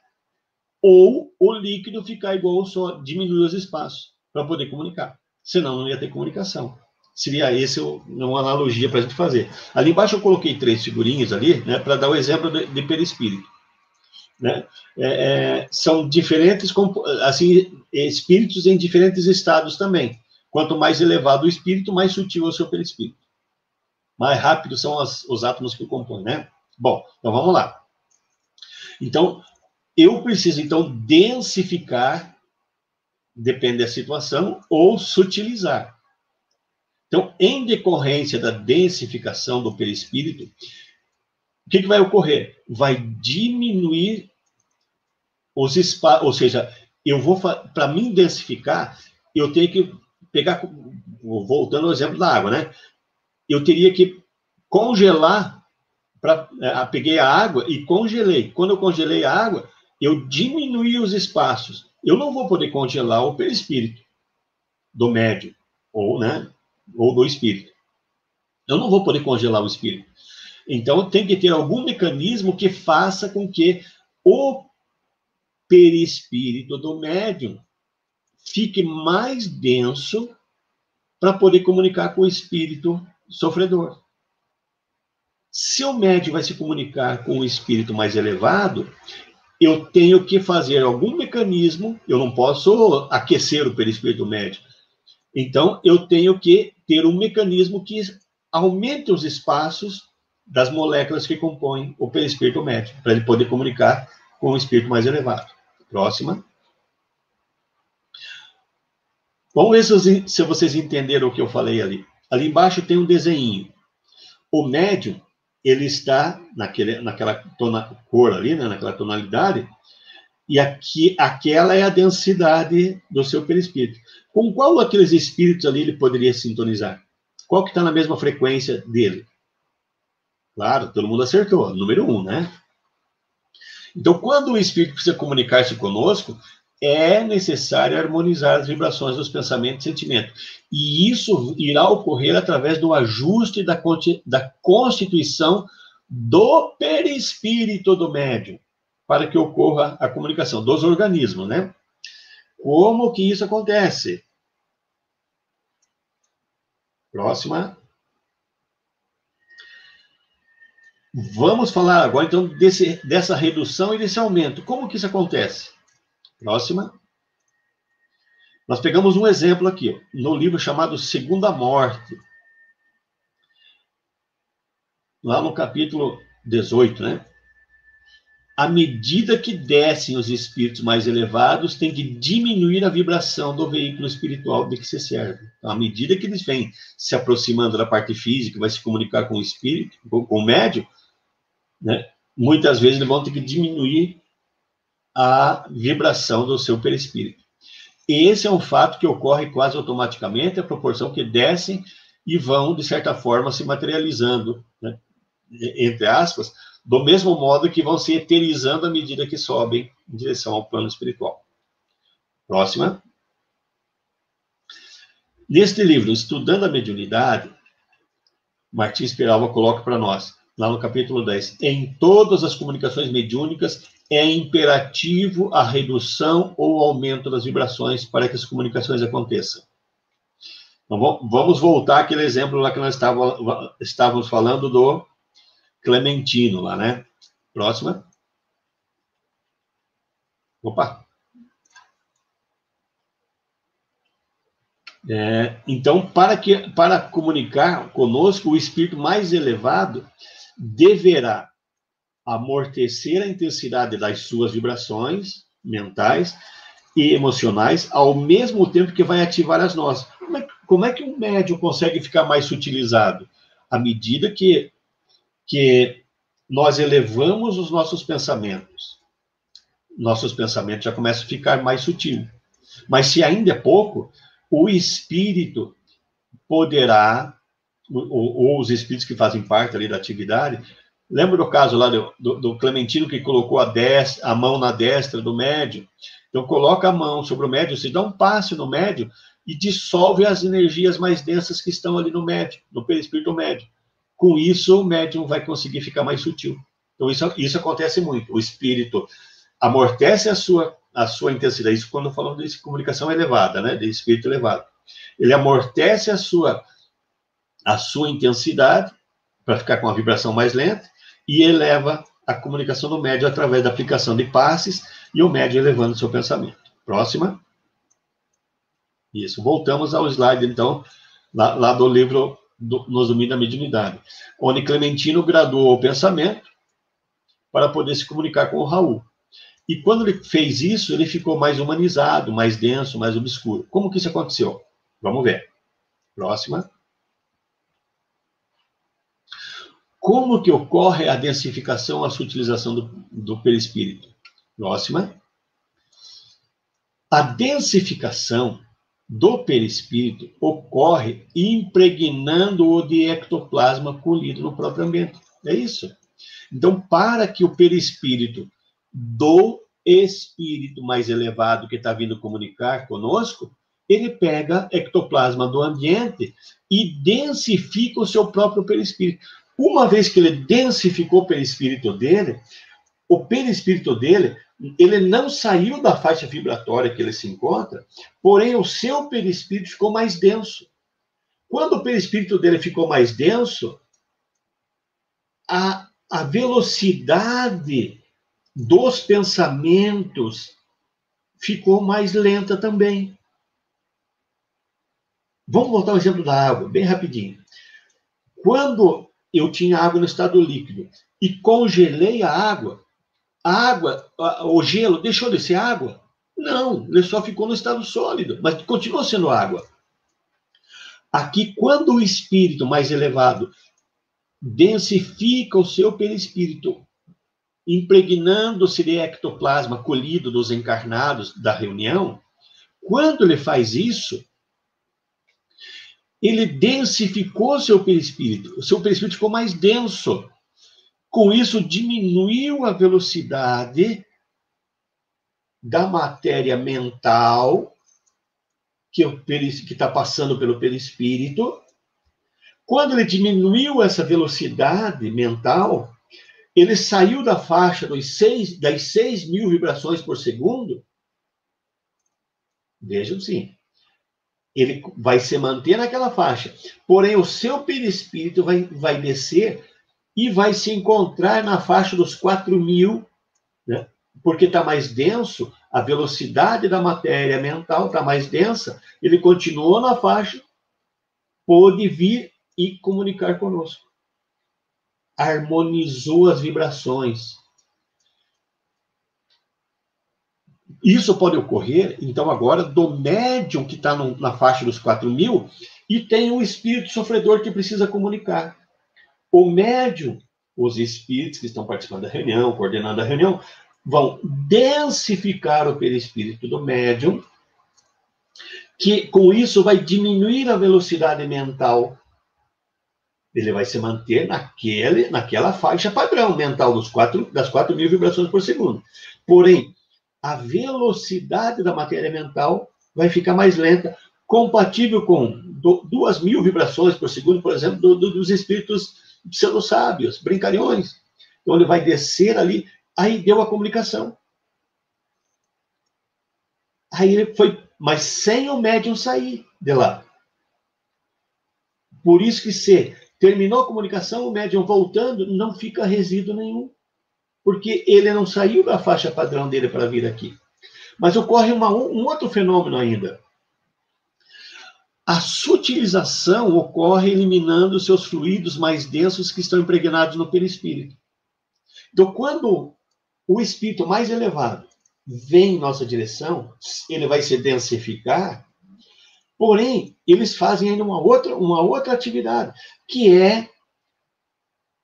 ou o líquido ficar igual ao sólido, diminuir os espaços, para poder comunicar. Senão não ia ter comunicação. Seria esse uma analogia para a gente fazer. Ali embaixo eu coloquei 3 figurinhas ali, para dar o exemplo de perispírito. São diferentes, assim, espíritos em diferentes estados também. Quanto mais elevado o espírito, mais sutil é o seu perispírito. Mais rápido são os átomos que o compõem, né? Bom, então vamos lá. Então, eu preciso, então, densificar, depende da situação, ou sutilizar. Então, em decorrência da densificação do perispírito, o que vai ocorrer? Vai diminuir os espaços, ou seja, para mim densificar, eu tenho que pegar, voltando ao exemplo da água, né? Eu teria que congelar, peguei a água e congelei. Quando eu congelei a água, eu diminuí os espaços. Eu não vou poder congelar o perispírito do médium, ou do espírito. Eu não vou poder congelar o espírito. Então, tem que ter algum mecanismo que faça com que o perispírito do médium fique mais denso para poder comunicar com o espírito sofredor. Se o médium vai se comunicar com o espírito mais elevado, eu tenho que fazer algum mecanismo, eu não posso aquecer o perispírito médium. Então, eu tenho que ter um mecanismo que aumente os espaços das moléculas que compõem o perispírito médium, para ele poder comunicar com o espírito mais elevado. Próxima. Vamos ver se vocês entenderam o que eu falei ali. Ali embaixo tem um desenho. O médium, ele está naquela cor ali, naquela tonalidade, e aquela é a densidade do seu perispírito. Com qual daqueles espíritos ali ele poderia sintonizar? Qual que está na mesma frequência dele? Claro, todo mundo acertou, número 1, né? Então, quando o espírito precisa comunicar-se conosco, é necessário harmonizar as vibrações dos pensamentos e sentimentos. E isso irá ocorrer através do ajuste da constituição do perispírito do médium, para que ocorra a comunicação dos organismos, né? Como que isso acontece? Próxima. Vamos falar agora, então, dessa redução e desse aumento. Como que isso acontece? Próxima. Nós pegamos um exemplo aqui, no livro chamado Segunda Morte. Lá no capítulo 18, né? à medida que descem os espíritos mais elevados, tem que diminuir a vibração do veículo espiritual de que se serve. Então, à medida que eles vêm se aproximando da parte física, vai se comunicar com o espírito, com o médium, né? Muitas vezes eles vão ter que diminuir a vibração do seu perispírito. Esse é um fato que ocorre quase automaticamente, à proporção que descem e vão, de certa forma, se materializando, né? Entre aspas, do mesmo modo que vão se eterizando à medida que sobem em direção ao plano espiritual. Próxima. Neste livro, Estudando a Mediunidade, Martins Peralva coloca para nós, lá no capítulo 10, em todas as comunicações mediúnicas é imperativo a redução ou aumento das vibrações para que as comunicações aconteçam. Então, vamos voltar àquele exemplo lá que nós estávamos falando do Clementino, lá, né? Próxima. Opa! Então, para comunicar conosco, o espírito mais elevado deverá amortecer a intensidade das suas vibrações mentais e emocionais, ao mesmo tempo que vai ativar as nossas. Como é que um médium consegue ficar mais sutilizado? À medida que nós elevamos os nossos pensamentos já começam a ficar mais sutil. Mas se ainda é pouco, o espírito poderá, ou os espíritos que fazem parte ali da atividade, lembra do caso lá do Clementino que colocou a mão na destra do médium? Então, coloca a mão sobre o médium, se dá um passe no médium e dissolve as energias mais densas que estão ali no médium, no perispírito médium. Com isso, o médium vai conseguir ficar mais sutil. Então, isso acontece muito. O espírito amortece a sua intensidade. Isso quando falamos de comunicação elevada, né? De espírito elevado. Ele amortece a sua intensidade para ficar com a vibração mais lenta e eleva a comunicação do médium através da aplicação de passes e o médium elevando o seu pensamento. Próxima. Isso. Voltamos ao slide, então, lá do livro Nos Domínios da Mediunidade, onde Clementino graduou o pensamento para poder se comunicar com o Raul. E quando ele fez isso, ele ficou mais humanizado, mais denso, mais obscuro. Como que isso aconteceu? Vamos ver. Próxima. Como que ocorre a densificação, a sutilização do perispírito? Próxima. A densificação do perispírito ocorre impregnando-o de ectoplasma colhido no próprio ambiente. É isso. Então, para que o perispírito do espírito mais elevado que está vindo comunicar conosco, ele pega ectoplasma do ambiente e densifica o seu próprio perispírito. Uma vez que ele densificou o perispírito dele, ele não saiu da faixa vibratória que ele se encontra, porém o seu perispírito ficou mais denso. Quando o perispírito dele ficou mais denso, a velocidade dos pensamentos ficou mais lenta também. Vamos voltar ao exemplo da água, bem rapidinho. Quando eu tinha água no estado líquido e congelei a água, o gelo deixou de ser água? Não, ele só ficou no estado sólido, mas continuou sendo água. Aqui, quando o espírito mais elevado densifica o seu perispírito, impregnando-se de ectoplasma colhido dos encarnados da reunião, quando ele faz isso, ele densificou seu perispírito. O seu perispírito ficou mais denso. Com isso, diminuiu a velocidade da matéria mental que está passando pelo perispírito. Quando ele diminuiu essa velocidade mental, ele saiu da faixa das 6.000 vibrações por segundo. Vejam sim. Ele vai se manter naquela faixa. Porém, o seu perispírito vai descer e vai se encontrar na faixa dos 4.000, né? Porque está mais denso, a velocidade da matéria mental está mais densa, ele continuou na faixa, pôde vir e comunicar conosco. Harmonizou as vibrações. Isso pode ocorrer, então, agora, do médium que está na faixa dos 4.000 e tem um espírito sofredor que precisa comunicar. O médium, os espíritos que estão participando da reunião, coordenando a reunião, vão densificar o perispírito do médium, que com isso vai diminuir a velocidade mental. Ele vai se manter naquela faixa padrão mental das 4.000 vibrações por segundo. Porém, a velocidade da matéria mental vai ficar mais lenta, compatível com 2.000 vibrações por segundo, por exemplo, dos espíritos pseudo-sábios, brincalhões. Então, ele vai descer ali, aí deu a comunicação. Aí ele foi, mas sem o médium sair de lá. Por isso que se terminou a comunicação, o médium voltando, não fica resíduo nenhum. Porque ele não saiu da faixa padrão dele para vir aqui. Mas ocorre um outro fenômeno ainda. A sutilização ocorre eliminando seus fluidos mais densos que estão impregnados no perispírito. Então, quando o espírito mais elevado vem em nossa direção, ele vai se densificar, porém, eles fazem ainda uma outra atividade, que é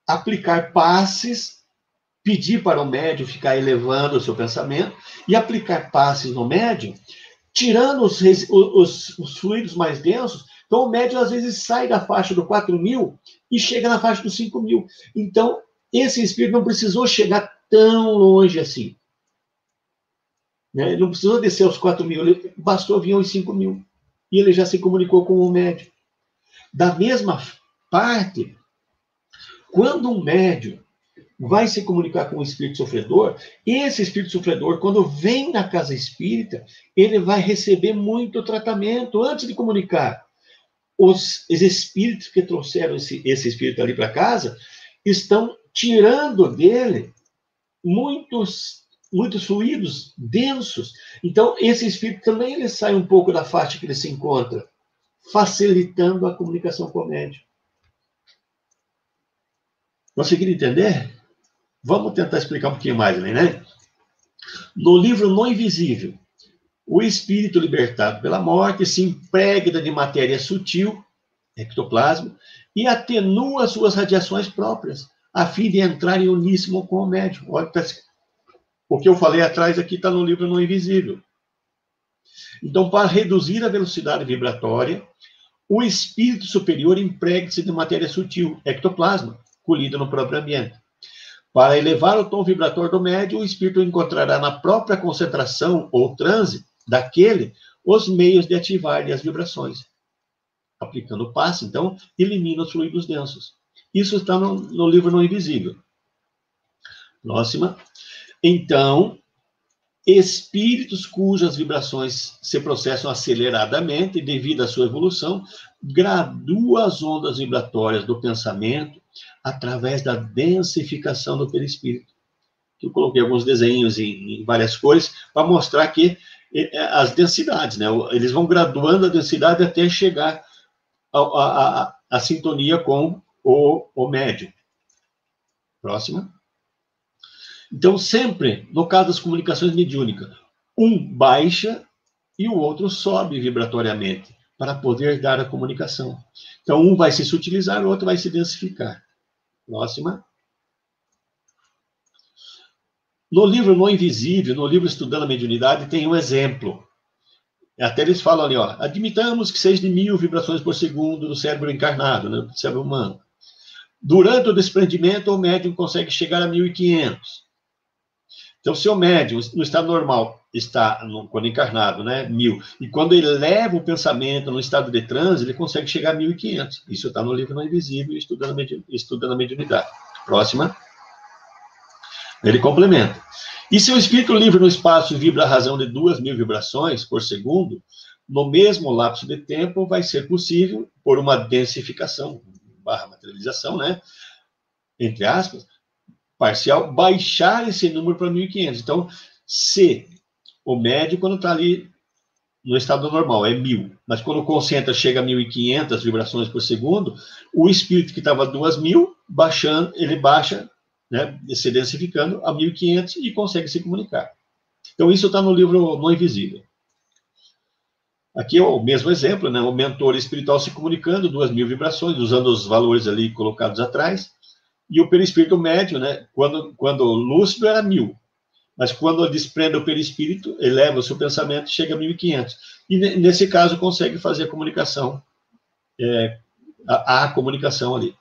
aplicar passes, pedir para o médium ficar elevando o seu pensamento e aplicar passes no médium, tirando os fluidos mais densos. Então, o médium, às vezes, sai da faixa do 4.000 e chega na faixa do 5.000. Então, esse espírito não precisou chegar tão longe assim. Né? Não precisou descer aos 4.000, bastou vir aos 5.000. E ele já se comunicou com o médium. Da mesma parte, quando um médium vai se comunicar com o espírito sofredor, esse espírito sofredor, quando vem na casa espírita, ele vai receber muito tratamento antes de comunicar. Os espíritos que trouxeram esse espírito ali para casa estão tirando dele muitos fluidos densos. Então, esse espírito também ele sai um pouco da faixa que ele se encontra, facilitando a comunicação com o médium. Conseguiram entender? Vamos tentar explicar um pouquinho mais, né? No livro No Invisível, o espírito libertado pela morte se impregna de matéria sutil, ectoplasma, e atenua suas radiações próprias, a fim de entrar em uníssono com o médium. Olha, o que eu falei atrás aqui está no livro No Invisível. Então, para reduzir a velocidade vibratória, o espírito superior impregna-se de matéria sutil, ectoplasma, colhida no próprio ambiente. Para elevar o tom vibratório do médium, o espírito encontrará na própria concentração ou transe daquele os meios de ativar as vibrações. Aplicando o passe, então, elimina os fluidos densos. Isso está no livro No Invisível. Próxima. Então, espíritos cujas vibrações se processam aceleradamente devido à sua evolução, graduam as ondas vibratórias do pensamento através da densificação do perispírito. Eu coloquei alguns desenhos em várias cores para mostrar que as densidades, né? Eles vão graduando a densidade até chegar à sintonia com o médium. Próxima. Então, sempre, no caso das comunicações mediúnicas, um baixa e o outro sobe vibratoriamente para poder dar a comunicação. Então, um vai se sutilizar, o outro vai se densificar. Próxima. No livro No Invisível, no livro Estudando a Mediunidade, tem um exemplo. Até eles falam ali, ó, admitamos que seja de 1.000 vibrações por segundo no cérebro encarnado, né, no cérebro humano. Durante o desprendimento, o médium consegue chegar a 1.500. Então, se o médium, no estado normal, está, quando encarnado, né, 1.000, e quando ele leva o pensamento no estado de transe, ele consegue chegar a 1.500. Isso está no livro No Invisível, Estudando a Mediunidade. Próxima. Ele complementa. E se o espírito livre no espaço vibra a razão de 2.000 vibrações por segundo, no mesmo lapso de tempo vai ser possível, por uma densificação, materialização, né, entre aspas, parcial, baixar esse número para 1.500. Então, se o médio, quando está ali no estado normal, é 1.000, mas quando concentra, chega a 1.500 vibrações por segundo, o espírito que estava 2.000, baixando, ele baixa, né, se densificando a 1.500 e consegue se comunicar. Então, isso está no livro No Invisível. Aqui é o mesmo exemplo, né? O mentor espiritual se comunicando, 2.000 vibrações, usando os valores ali colocados atrás, e o perispírito médio, né? Quando lúcido era 1.000, mas quando desprende o perispírito, eleva o seu pensamento, chega a 1.500. E nesse caso consegue fazer a comunicação, a comunicação ali.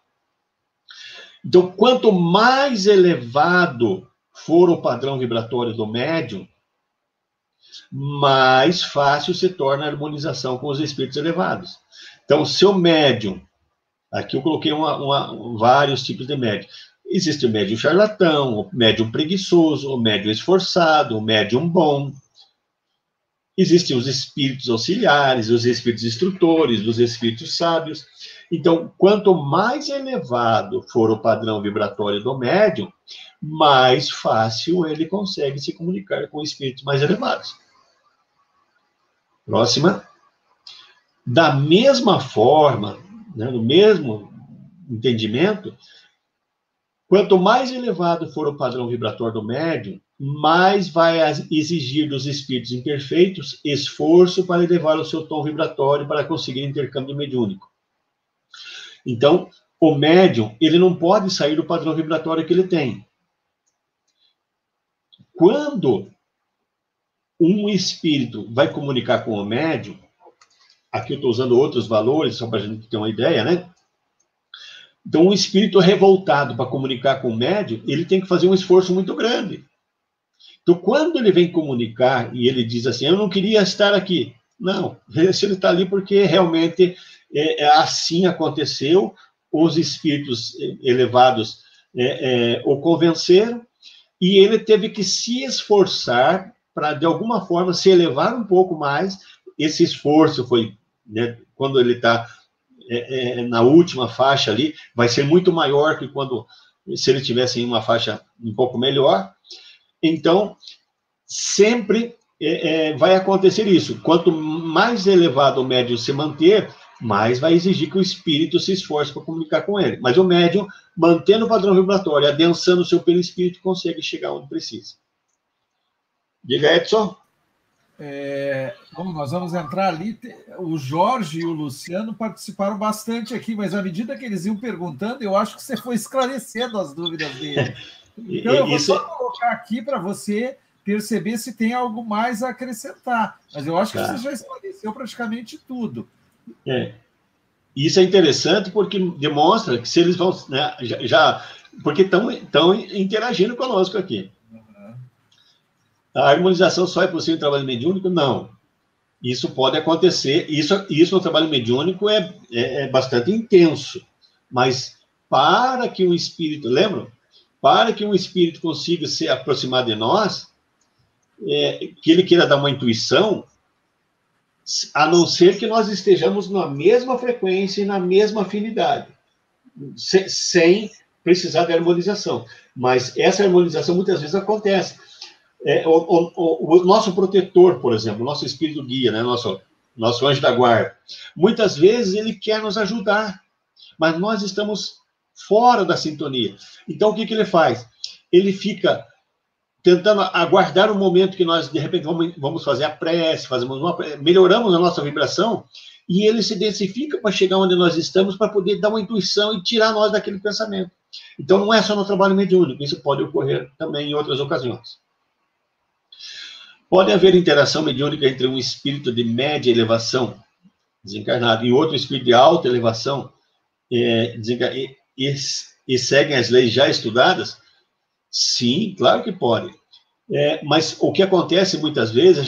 Então, quanto mais elevado for o padrão vibratório do médium, mais fácil se torna a harmonização com os espíritos elevados. Então, se o médium, aqui eu coloquei vários tipos de médium. Existe o médium charlatão, o médium preguiçoso, o médium esforçado, o médium bom. Existem os espíritos auxiliares, os espíritos instrutores, os espíritos sábios. Então, quanto mais elevado for o padrão vibratório do médium, mais fácil ele consegue se comunicar com espíritos mais elevados. Próxima. Da mesma forma, né, no mesmo entendimento, quanto mais elevado for o padrão vibratório do médium, mais vai exigir dos espíritos imperfeitos esforço para elevar o seu tom vibratório para conseguir intercâmbio mediúnico. Então, o médium, ele não pode sair do padrão vibratório que ele tem. Quando um espírito vai comunicar com o médium, aqui eu estou usando outros valores, só para a gente ter uma ideia, né? Então, um espírito revoltado para comunicar com o médium, ele tem que fazer um esforço muito grande. Então, quando ele vem comunicar e ele diz assim, eu não queria estar aqui. Não, ele está ali porque realmente assim aconteceu, os espíritos elevados o convenceram, e ele teve que se esforçar para, de alguma forma, se elevar um pouco mais. Esse esforço foi, né, quando ele está na última faixa ali, vai ser muito maior que se ele tivesse em uma faixa um pouco melhor. Então, sempre vai acontecer isso. Quanto mais elevado o médium se manter, mais vai exigir que o espírito se esforce para comunicar com ele. Mas o médium, mantendo o padrão vibratório, adensando o seu perispírito, consegue chegar onde precisa. Diga, Edson. Bom, nós vamos entrar ali. O Jorge e o Luciano participaram bastante aqui, mas à medida que eles iam perguntando, eu acho que você foi esclarecendo as dúvidas dele. Então, eu vou só colocar aqui para você perceber se tem algo mais a acrescentar. Mas eu acho que você já esclareceu praticamente tudo. Isso é interessante porque demonstra que se eles vão, né, porque estão interagindo conosco aqui. A harmonização só é possível em trabalho mediúnico? Não. Isso pode acontecer. Isso no trabalho mediúnico é bastante intenso. Mas para que um espírito, lembram? Para que um espírito consiga se aproximar de nós, que ele queira dar uma intuição, a não ser que nós estejamos na mesma frequência e na mesma afinidade, sem precisar de harmonização. Mas essa harmonização muitas vezes acontece. O nosso protetor, por exemplo, o nosso espírito guia, né? nosso anjo da guarda, muitas vezes ele quer nos ajudar, mas nós estamos fora da sintonia. Então, o que ele faz? Ele fica tentando aguardar um momento que nós, de repente, vamos fazer a prece, melhoramos a nossa vibração, e ele se densifica para chegar onde nós estamos, para poder dar uma intuição e tirar nós daquele pensamento. Então, não é só no trabalho mediúnico, isso pode ocorrer também em outras ocasiões. Pode haver interação mediúnica entre um espírito de média elevação, desencarnado, e outro espírito de alta elevação, e seguem as leis já estudadas? Sim, claro que pode. Mas o que acontece muitas vezes,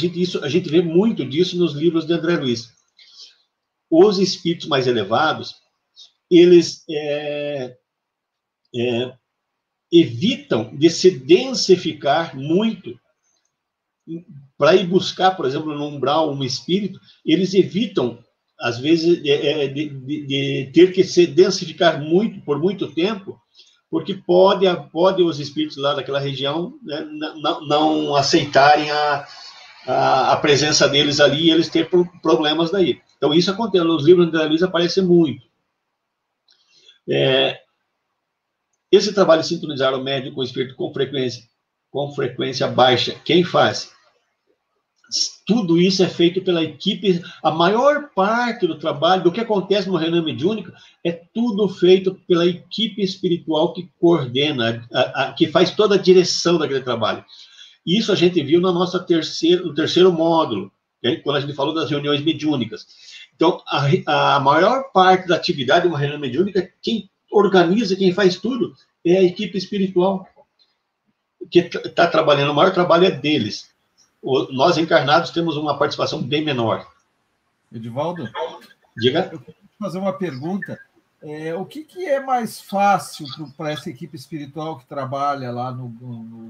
a gente vê muito disso nos livros de André Luiz. Os espíritos mais elevados, eles evitam de se densificar muito para ir buscar, por exemplo, no umbral um espírito. Eles evitam, às vezes, de ter que se densificar muito, por muito tempo, porque pode os espíritos lá daquela região, né, não aceitarem a presença deles ali e eles terem problemas daí. Então, isso acontece. Nos livros da Luiz aparece muito. Esse trabalho de sintonizar o médium com o espírito com frequência baixa, quem faz? tudo isso é feito pela equipe. A maior parte do trabalho, do que acontece numa reunião mediúnica, é tudo feito pela equipe espiritual que coordena, que faz toda a direção daquele trabalho. Isso a gente viu no terceiro módulo, quando a gente falou das reuniões mediúnicas. Então, a maior parte da atividade de uma reunião mediúnica, quem organiza, quem faz tudo, é a equipe espiritual que está trabalhando. O maior trabalho é deles. Nós, encarnados, temos uma participação bem menor. Edivaldo? Diga. Eu quero fazer uma pergunta. O que é mais fácil para essa equipe espiritual que trabalha lá no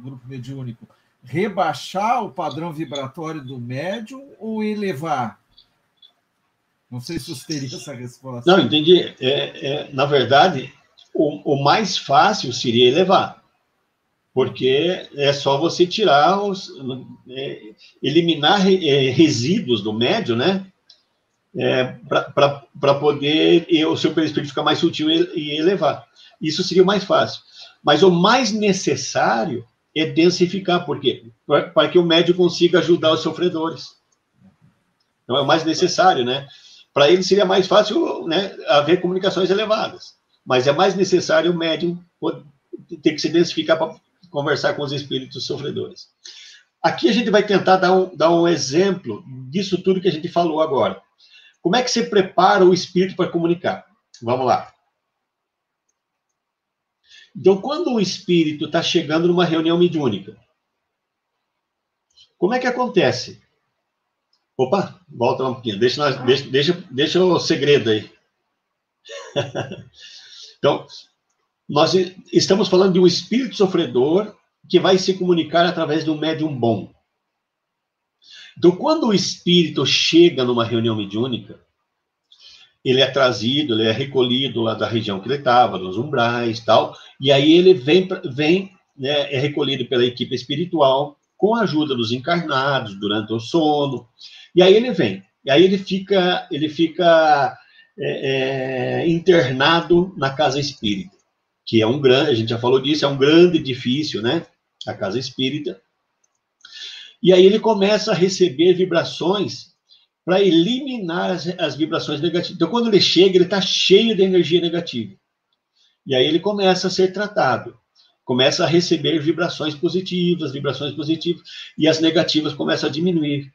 grupo mediúnico? Rebaixar o padrão vibratório do médium ou elevar? Não sei se você teria essa resposta. Não, entendi. Na verdade, o mais fácil seria elevar. Porque é só você tirar eliminar resíduos do médium, né? Para poder o seu perispírito ficar mais sutil e elevar. Isso seria o mais fácil. Mas o mais necessário é densificar. Por quê? Para que o médium consiga ajudar os sofredores. Então é o mais necessário, né? Para ele seria mais fácil, né, haver comunicações elevadas. Mas é mais necessário o médium ter que se densificar para conversar com os espíritos sofredores. Aqui a gente vai tentar dar um exemplo disso tudo que a gente falou agora. Como é que você prepara o espírito para comunicar? Vamos lá. Então, quando o espírito está chegando numa reunião mediúnica, como é que acontece? Opa, volta lá um pouquinho. Deixa o segredo aí. Então, nós estamos falando de um espírito sofredor que vai se comunicar através de um médium bom. Então, quando o espírito chega numa reunião mediúnica, ele é trazido, ele é recolhido lá da região que ele estava, dos umbrais e tal, e aí ele vem né, é recolhido pela equipe espiritual com a ajuda dos encarnados durante o sono, e aí ele vem, e aí ele fica internado na casa espírita, que é um grande, a gente já falou disso, é um grande edifício, né, a casa espírita, e aí ele começa a receber vibrações para eliminar as vibrações negativas. Então, quando ele chega, ele está cheio de energia negativa. E aí ele começa a ser tratado. Começa a receber vibrações positivas, e as negativas começam a diminuir,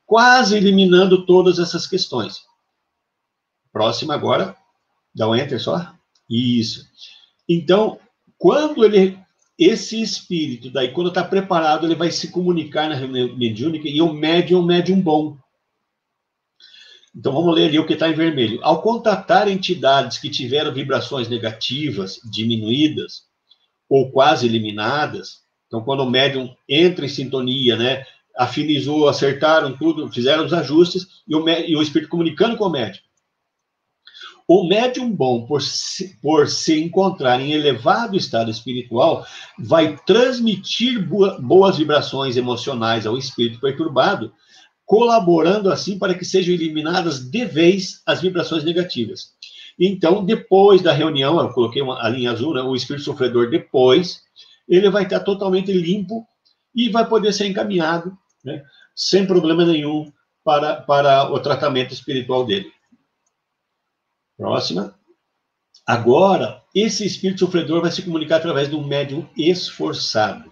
quase eliminando todas essas questões. Próxima agora, dá um enter só. Isso. Então, quando esse espírito, daí, quando está preparado, ele vai se comunicar na reunião mediúnica, e o médium é um médium bom. Então, vamos ler ali o que está em vermelho. Ao contatar entidades que tiveram vibrações negativas diminuídas, ou quase eliminadas, então, quando o médium entra em sintonia, né, afinizou, acertaram tudo, fizeram os ajustes, e o espírito comunicando com o médium. O médium bom, por se encontrar em elevado estado espiritual, vai transmitir boas vibrações emocionais ao espírito perturbado, colaborando assim para que sejam eliminadas de vez as vibrações negativas. Então, depois da reunião, eu coloquei a linha azul, né, o espírito sofredor depois, ele vai estar totalmente limpo e vai poder ser encaminhado, né, sem problema nenhum, para o tratamento espiritual dele. Próxima. Agora, esse espírito sofredor vai se comunicar através de um médium esforçado.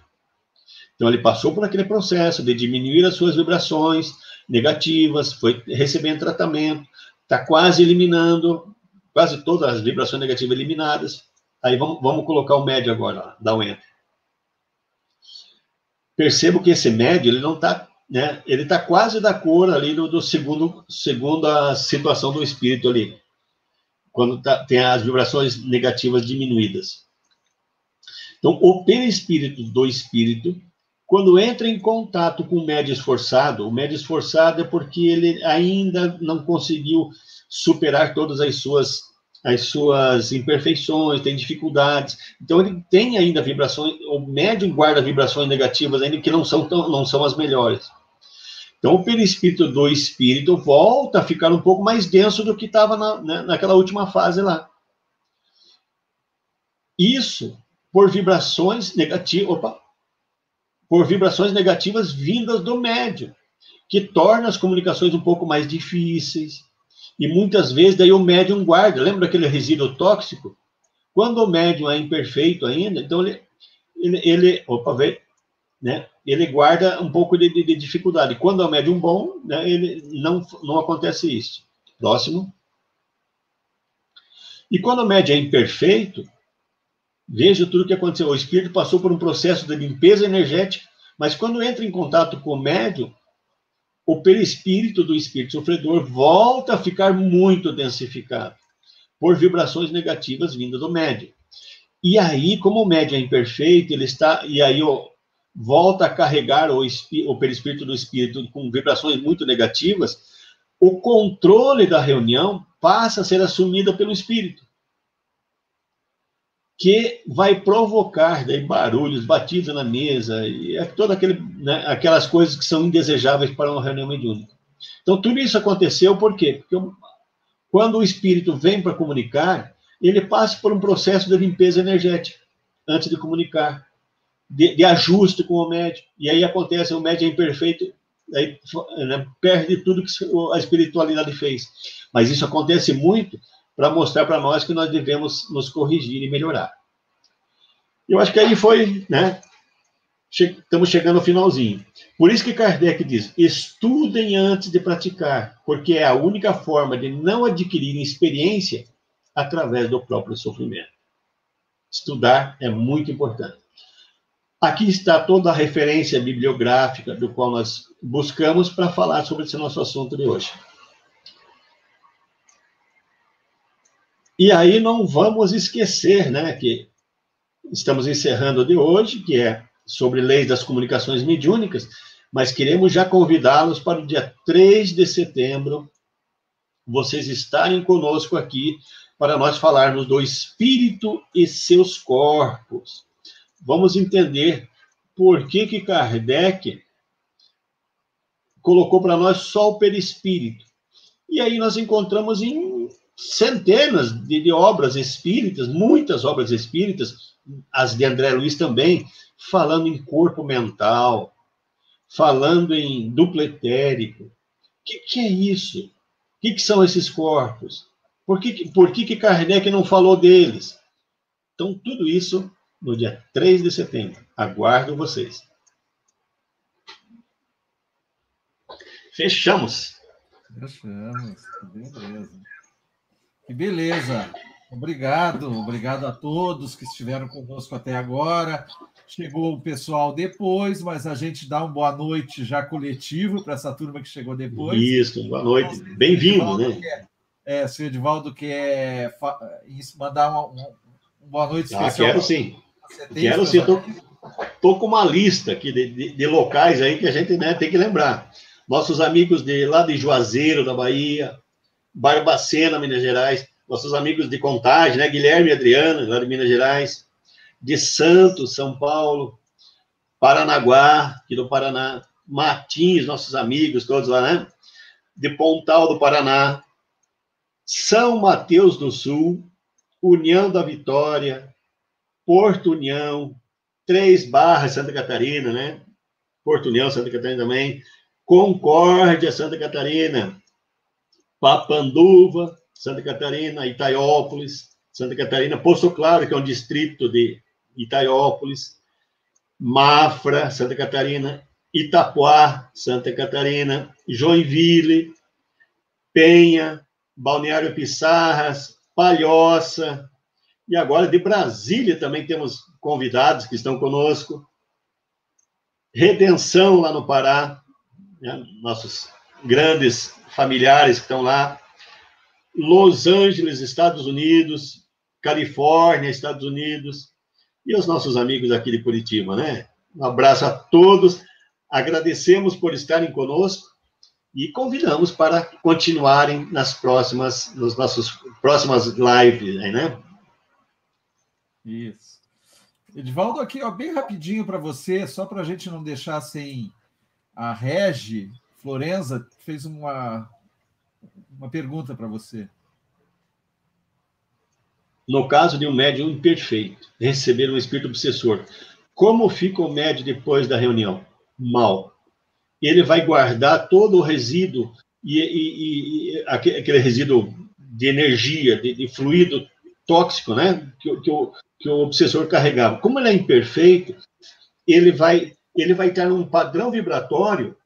Então, ele passou por aquele processo de diminuir as suas vibrações negativas, foi recebendo tratamento, está quase eliminando, quase todas as vibrações negativas eliminadas. Aí vamos colocar o médium agora, dá um enter. Percebo que esse médium, ele não está, né, ele está quase da cor ali do segunda situação do espírito ali, quando tem as vibrações negativas diminuídas. Então, o perispírito do espírito, quando entra em contato com o médium esforçado é porque ele ainda não conseguiu superar todas as suas imperfeições, tem dificuldades. Então, ele tem ainda vibrações, o médium guarda vibrações negativas ainda que não são as melhores. Então, o perispírito do espírito volta a ficar um pouco mais denso do que estava naquela última fase lá. Isso por vibrações negativas. Opa! por vibrações negativas vindas do médium, que torna as comunicações um pouco mais difíceis. E muitas vezes daí o médium guarda, lembra daquele resíduo tóxico? Quando o médium é imperfeito ainda, então ele guarda um pouco de dificuldade. Quando é um médium bom, né, ele não acontece isso. Próximo. E quando o médium é imperfeito, veja tudo o que aconteceu. O espírito passou por um processo de limpeza energética, mas quando entra em contato com o médium, o perispírito do espírito sofredor volta a ficar muito densificado por vibrações negativas vindas do médium. E aí, como o médium é imperfeito, volta a carregar o perispírito do espírito com vibrações muito negativas, o controle da reunião passa a ser assumido pelo espírito, que vai provocar daí barulhos, batidas na mesa, e aquelas coisas que são indesejáveis para uma reunião mediúnica. Então, tudo isso aconteceu por quê? Porque quando o espírito vem para comunicar, ele passa por um processo de limpeza energética antes de comunicar, de ajuste com o médium. E aí acontece, o médium é imperfeito, aí, né, perde tudo que a espiritualidade fez. Mas isso acontece muito para mostrar para nós que nós devemos nos corrigir e melhorar. Eu acho que aí foi, né? Estamos chegando ao finalzinho. Por isso que Kardec diz: estudem antes de praticar, porque é a única forma de não adquirirem experiência através do próprio sofrimento. Estudar é muito importante. Aqui está toda a referência bibliográfica do qual nós buscamos para falar sobre esse nosso assunto de hoje. E aí não vamos esquecer, né, que estamos encerrando de hoje, que é sobre leis das comunicações mediúnicas, mas queremos já convidá-los para o dia 3 de setembro, vocês estarem conosco aqui para nós falarmos do espírito e seus corpos. Vamos entender por que Kardec colocou para nós só o perispírito. E aí nós encontramos em centenas de obras espíritas, muitas obras espíritas, as de André Luiz também, falando em corpo mental, falando em duplo etérico. O que é isso? O que são esses corpos? Por que Kardec não falou deles? Então, tudo isso no dia 3 de setembro. Aguardo vocês. Fechamos. Fechamos. Beleza. Que beleza. Obrigado a todos que estiveram conosco até agora. Chegou o pessoal depois, mas a gente dá uma boa noite já coletivo para essa turma que chegou depois. Isso, boa noite. Bem-vindo, né? Se o Edivaldo quer mandar uma boa noite especial. Quero sim. Quero sim. Estou com uma lista aqui de locais aí que a gente, né, tem que lembrar. Nossos amigos lá de Juazeiro, da Bahia, Barbacena, Minas Gerais, nossos amigos de Contagem, né, Guilherme e Adriana, lá de Minas Gerais, de Santos, São Paulo, Paranaguá, aqui do Paraná, Matins, nossos amigos todos lá, né, de Pontal do Paraná, São Mateus do Sul, União da Vitória, Porto União, Três Barras, Santa Catarina, né, Porto União, Santa Catarina também, Concórdia, Santa Catarina, Papanduva, Santa Catarina, Itaiópolis, Santa Catarina, Poço Claro, que é um distrito de Itaiópolis, Mafra, Santa Catarina, Itapuá, Santa Catarina, Joinville, Penha, Balneário Pissarras, Palhoça, e agora de Brasília também temos convidados que estão conosco, Redenção, lá no Pará, né? Nossos grandes familiares que estão lá, Los Angeles, Estados Unidos, Califórnia, Estados Unidos, e os nossos amigos aqui de Curitiba, né? Um abraço a todos, agradecemos por estarem conosco e convidamos para continuarem nos nossos próximas lives, né? Isso. Edivaldo, aqui, ó, bem rapidinho para você, só para a gente não deixar sem a Regi Florenza, fez uma pergunta para você. No caso de um médium imperfeito, receber um espírito obsessor, Como fica o médium depois da reunião? Mal. Ele vai guardar todo o resíduo, e aquele resíduo de energia, de fluido tóxico, né? Que o obsessor carregava. Como ele é imperfeito, ele vai estar num padrão vibratório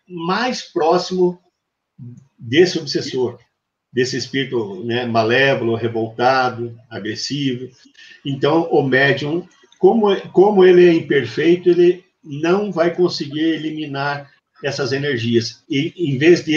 mais próximo desse obsessor, desse espírito, né, malévolo, revoltado, agressivo. Então, o médium, como ele é imperfeito, ele não vai conseguir eliminar essas energias. E, em vez de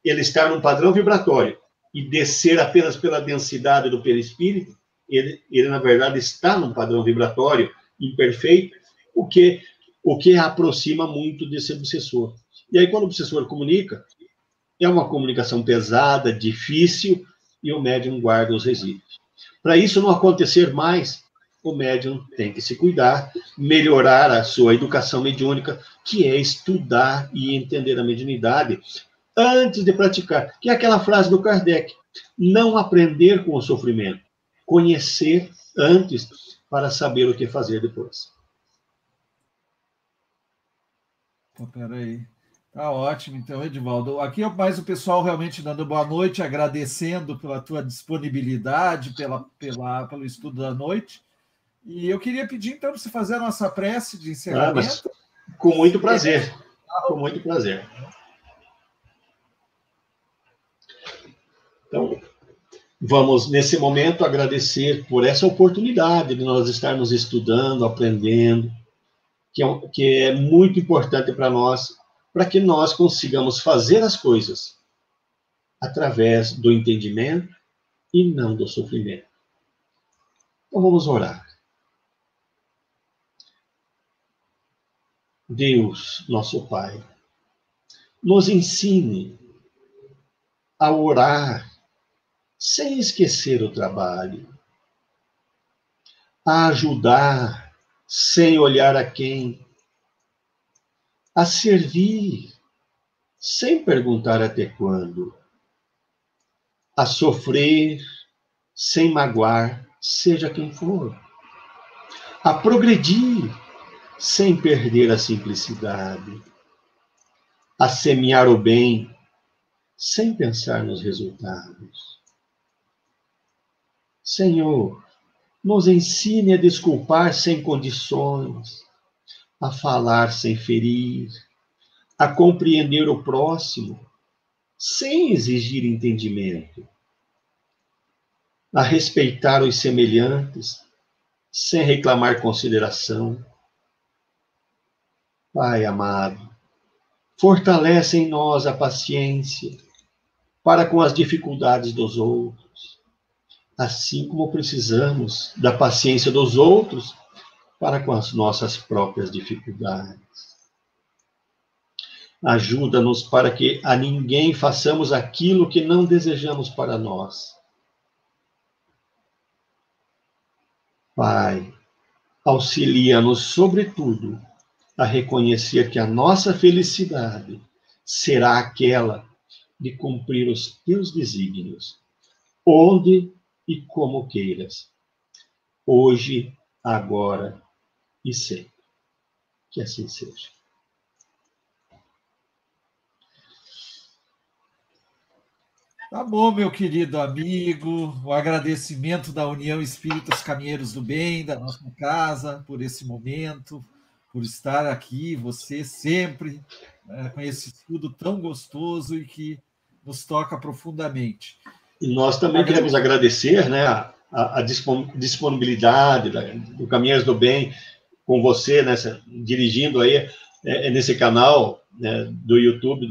ele estar num padrão vibratório e descer apenas pela densidade do perispírito, ele na verdade, está num padrão vibratório imperfeito, o que aproxima muito desse obsessor. E aí, quando o obsessor comunica, é uma comunicação pesada, difícil, e o médium guarda os resíduos. Para isso não acontecer mais, o médium tem que se cuidar, melhorar a sua educação mediúnica, que é estudar e entender a mediunidade antes de praticar. Que é aquela frase do Kardec: não aprender com o sofrimento, conhecer antes para saber o que fazer depois. Peraí. Tá ótimo, então, Edivaldo. Aqui mais o pessoal realmente dando boa noite, agradecendo pela tua disponibilidade, pelo estudo da noite. E eu queria pedir, então, para você fazer a nossa prece de encerramento. Com muito prazer. Com muito prazer. Então, vamos, nesse momento, agradecer por essa oportunidade de nós estarmos estudando, aprendendo, que é muito importante para nós, para que nós consigamos fazer as coisas através do entendimento e não do sofrimento. Então, vamos orar. Deus, nosso Pai, nos ensine a orar sem esquecer o trabalho, a ajudar sem olhar a quem, a servir sem perguntar até quando, a sofrer sem magoar, seja quem for, a progredir sem perder a simplicidade, a semear o bem sem pensar nos resultados. Senhor, nos ensine a desculpar sem condições, a falar sem ferir, a compreender o próximo sem exigir entendimento, a respeitar os semelhantes sem reclamar consideração. Pai amado, fortalece em nós a paciência para com as dificuldades dos outros, assim como precisamos da paciência dos outros para com as nossas próprias dificuldades. Ajuda-nos para que a ninguém façamos aquilo que não desejamos para nós. Pai, auxilia-nos, sobretudo, a reconhecer que a nossa felicidade será aquela de cumprir os teus desígnios, onde e como queiras, hoje, agora e sempre. Que assim seja. Tá bom, meu querido amigo, o agradecimento da União Espíritas Caminheiros do Bem, da nossa casa, por esse momento, por estar aqui, você sempre, com esse estudo tão gostoso e que nos toca profundamente. E nós também queremos agradecer, né, a disponibilidade do Caminheiros do Bem com você, né, dirigindo aí nesse canal, né, do YouTube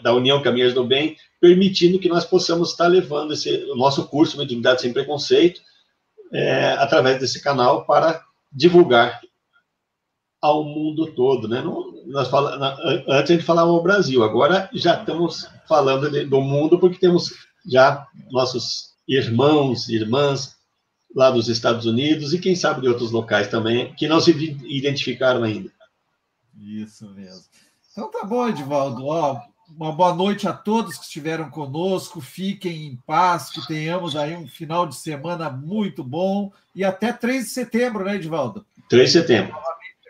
da União Caminheiros do Bem, permitindo que nós possamos estar levando o nosso curso Mediunidade Sem Preconceito através desse canal para divulgar ao mundo todo, né? Antes a gente falava o Brasil, agora já estamos falando do mundo, porque temos já nossos irmãos e irmãs lá dos Estados Unidos e quem sabe de outros locais também, que não se identificaram ainda. Isso mesmo. Então tá bom, Edivaldo. Uma boa noite a todos que estiveram conosco. Fiquem em paz, que tenhamos aí um final de semana muito bom. E até 3 de setembro, né, Edivaldo? 3 de setembro.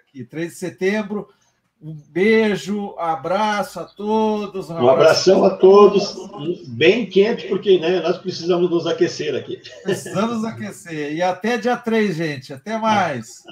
Aqui, 3 de setembro. Um beijo, abraço a todos. Um abração a todos. Bem quente, porque né, nós precisamos nos aquecer aqui. Precisamos aquecer. E até dia 3, gente. Até mais.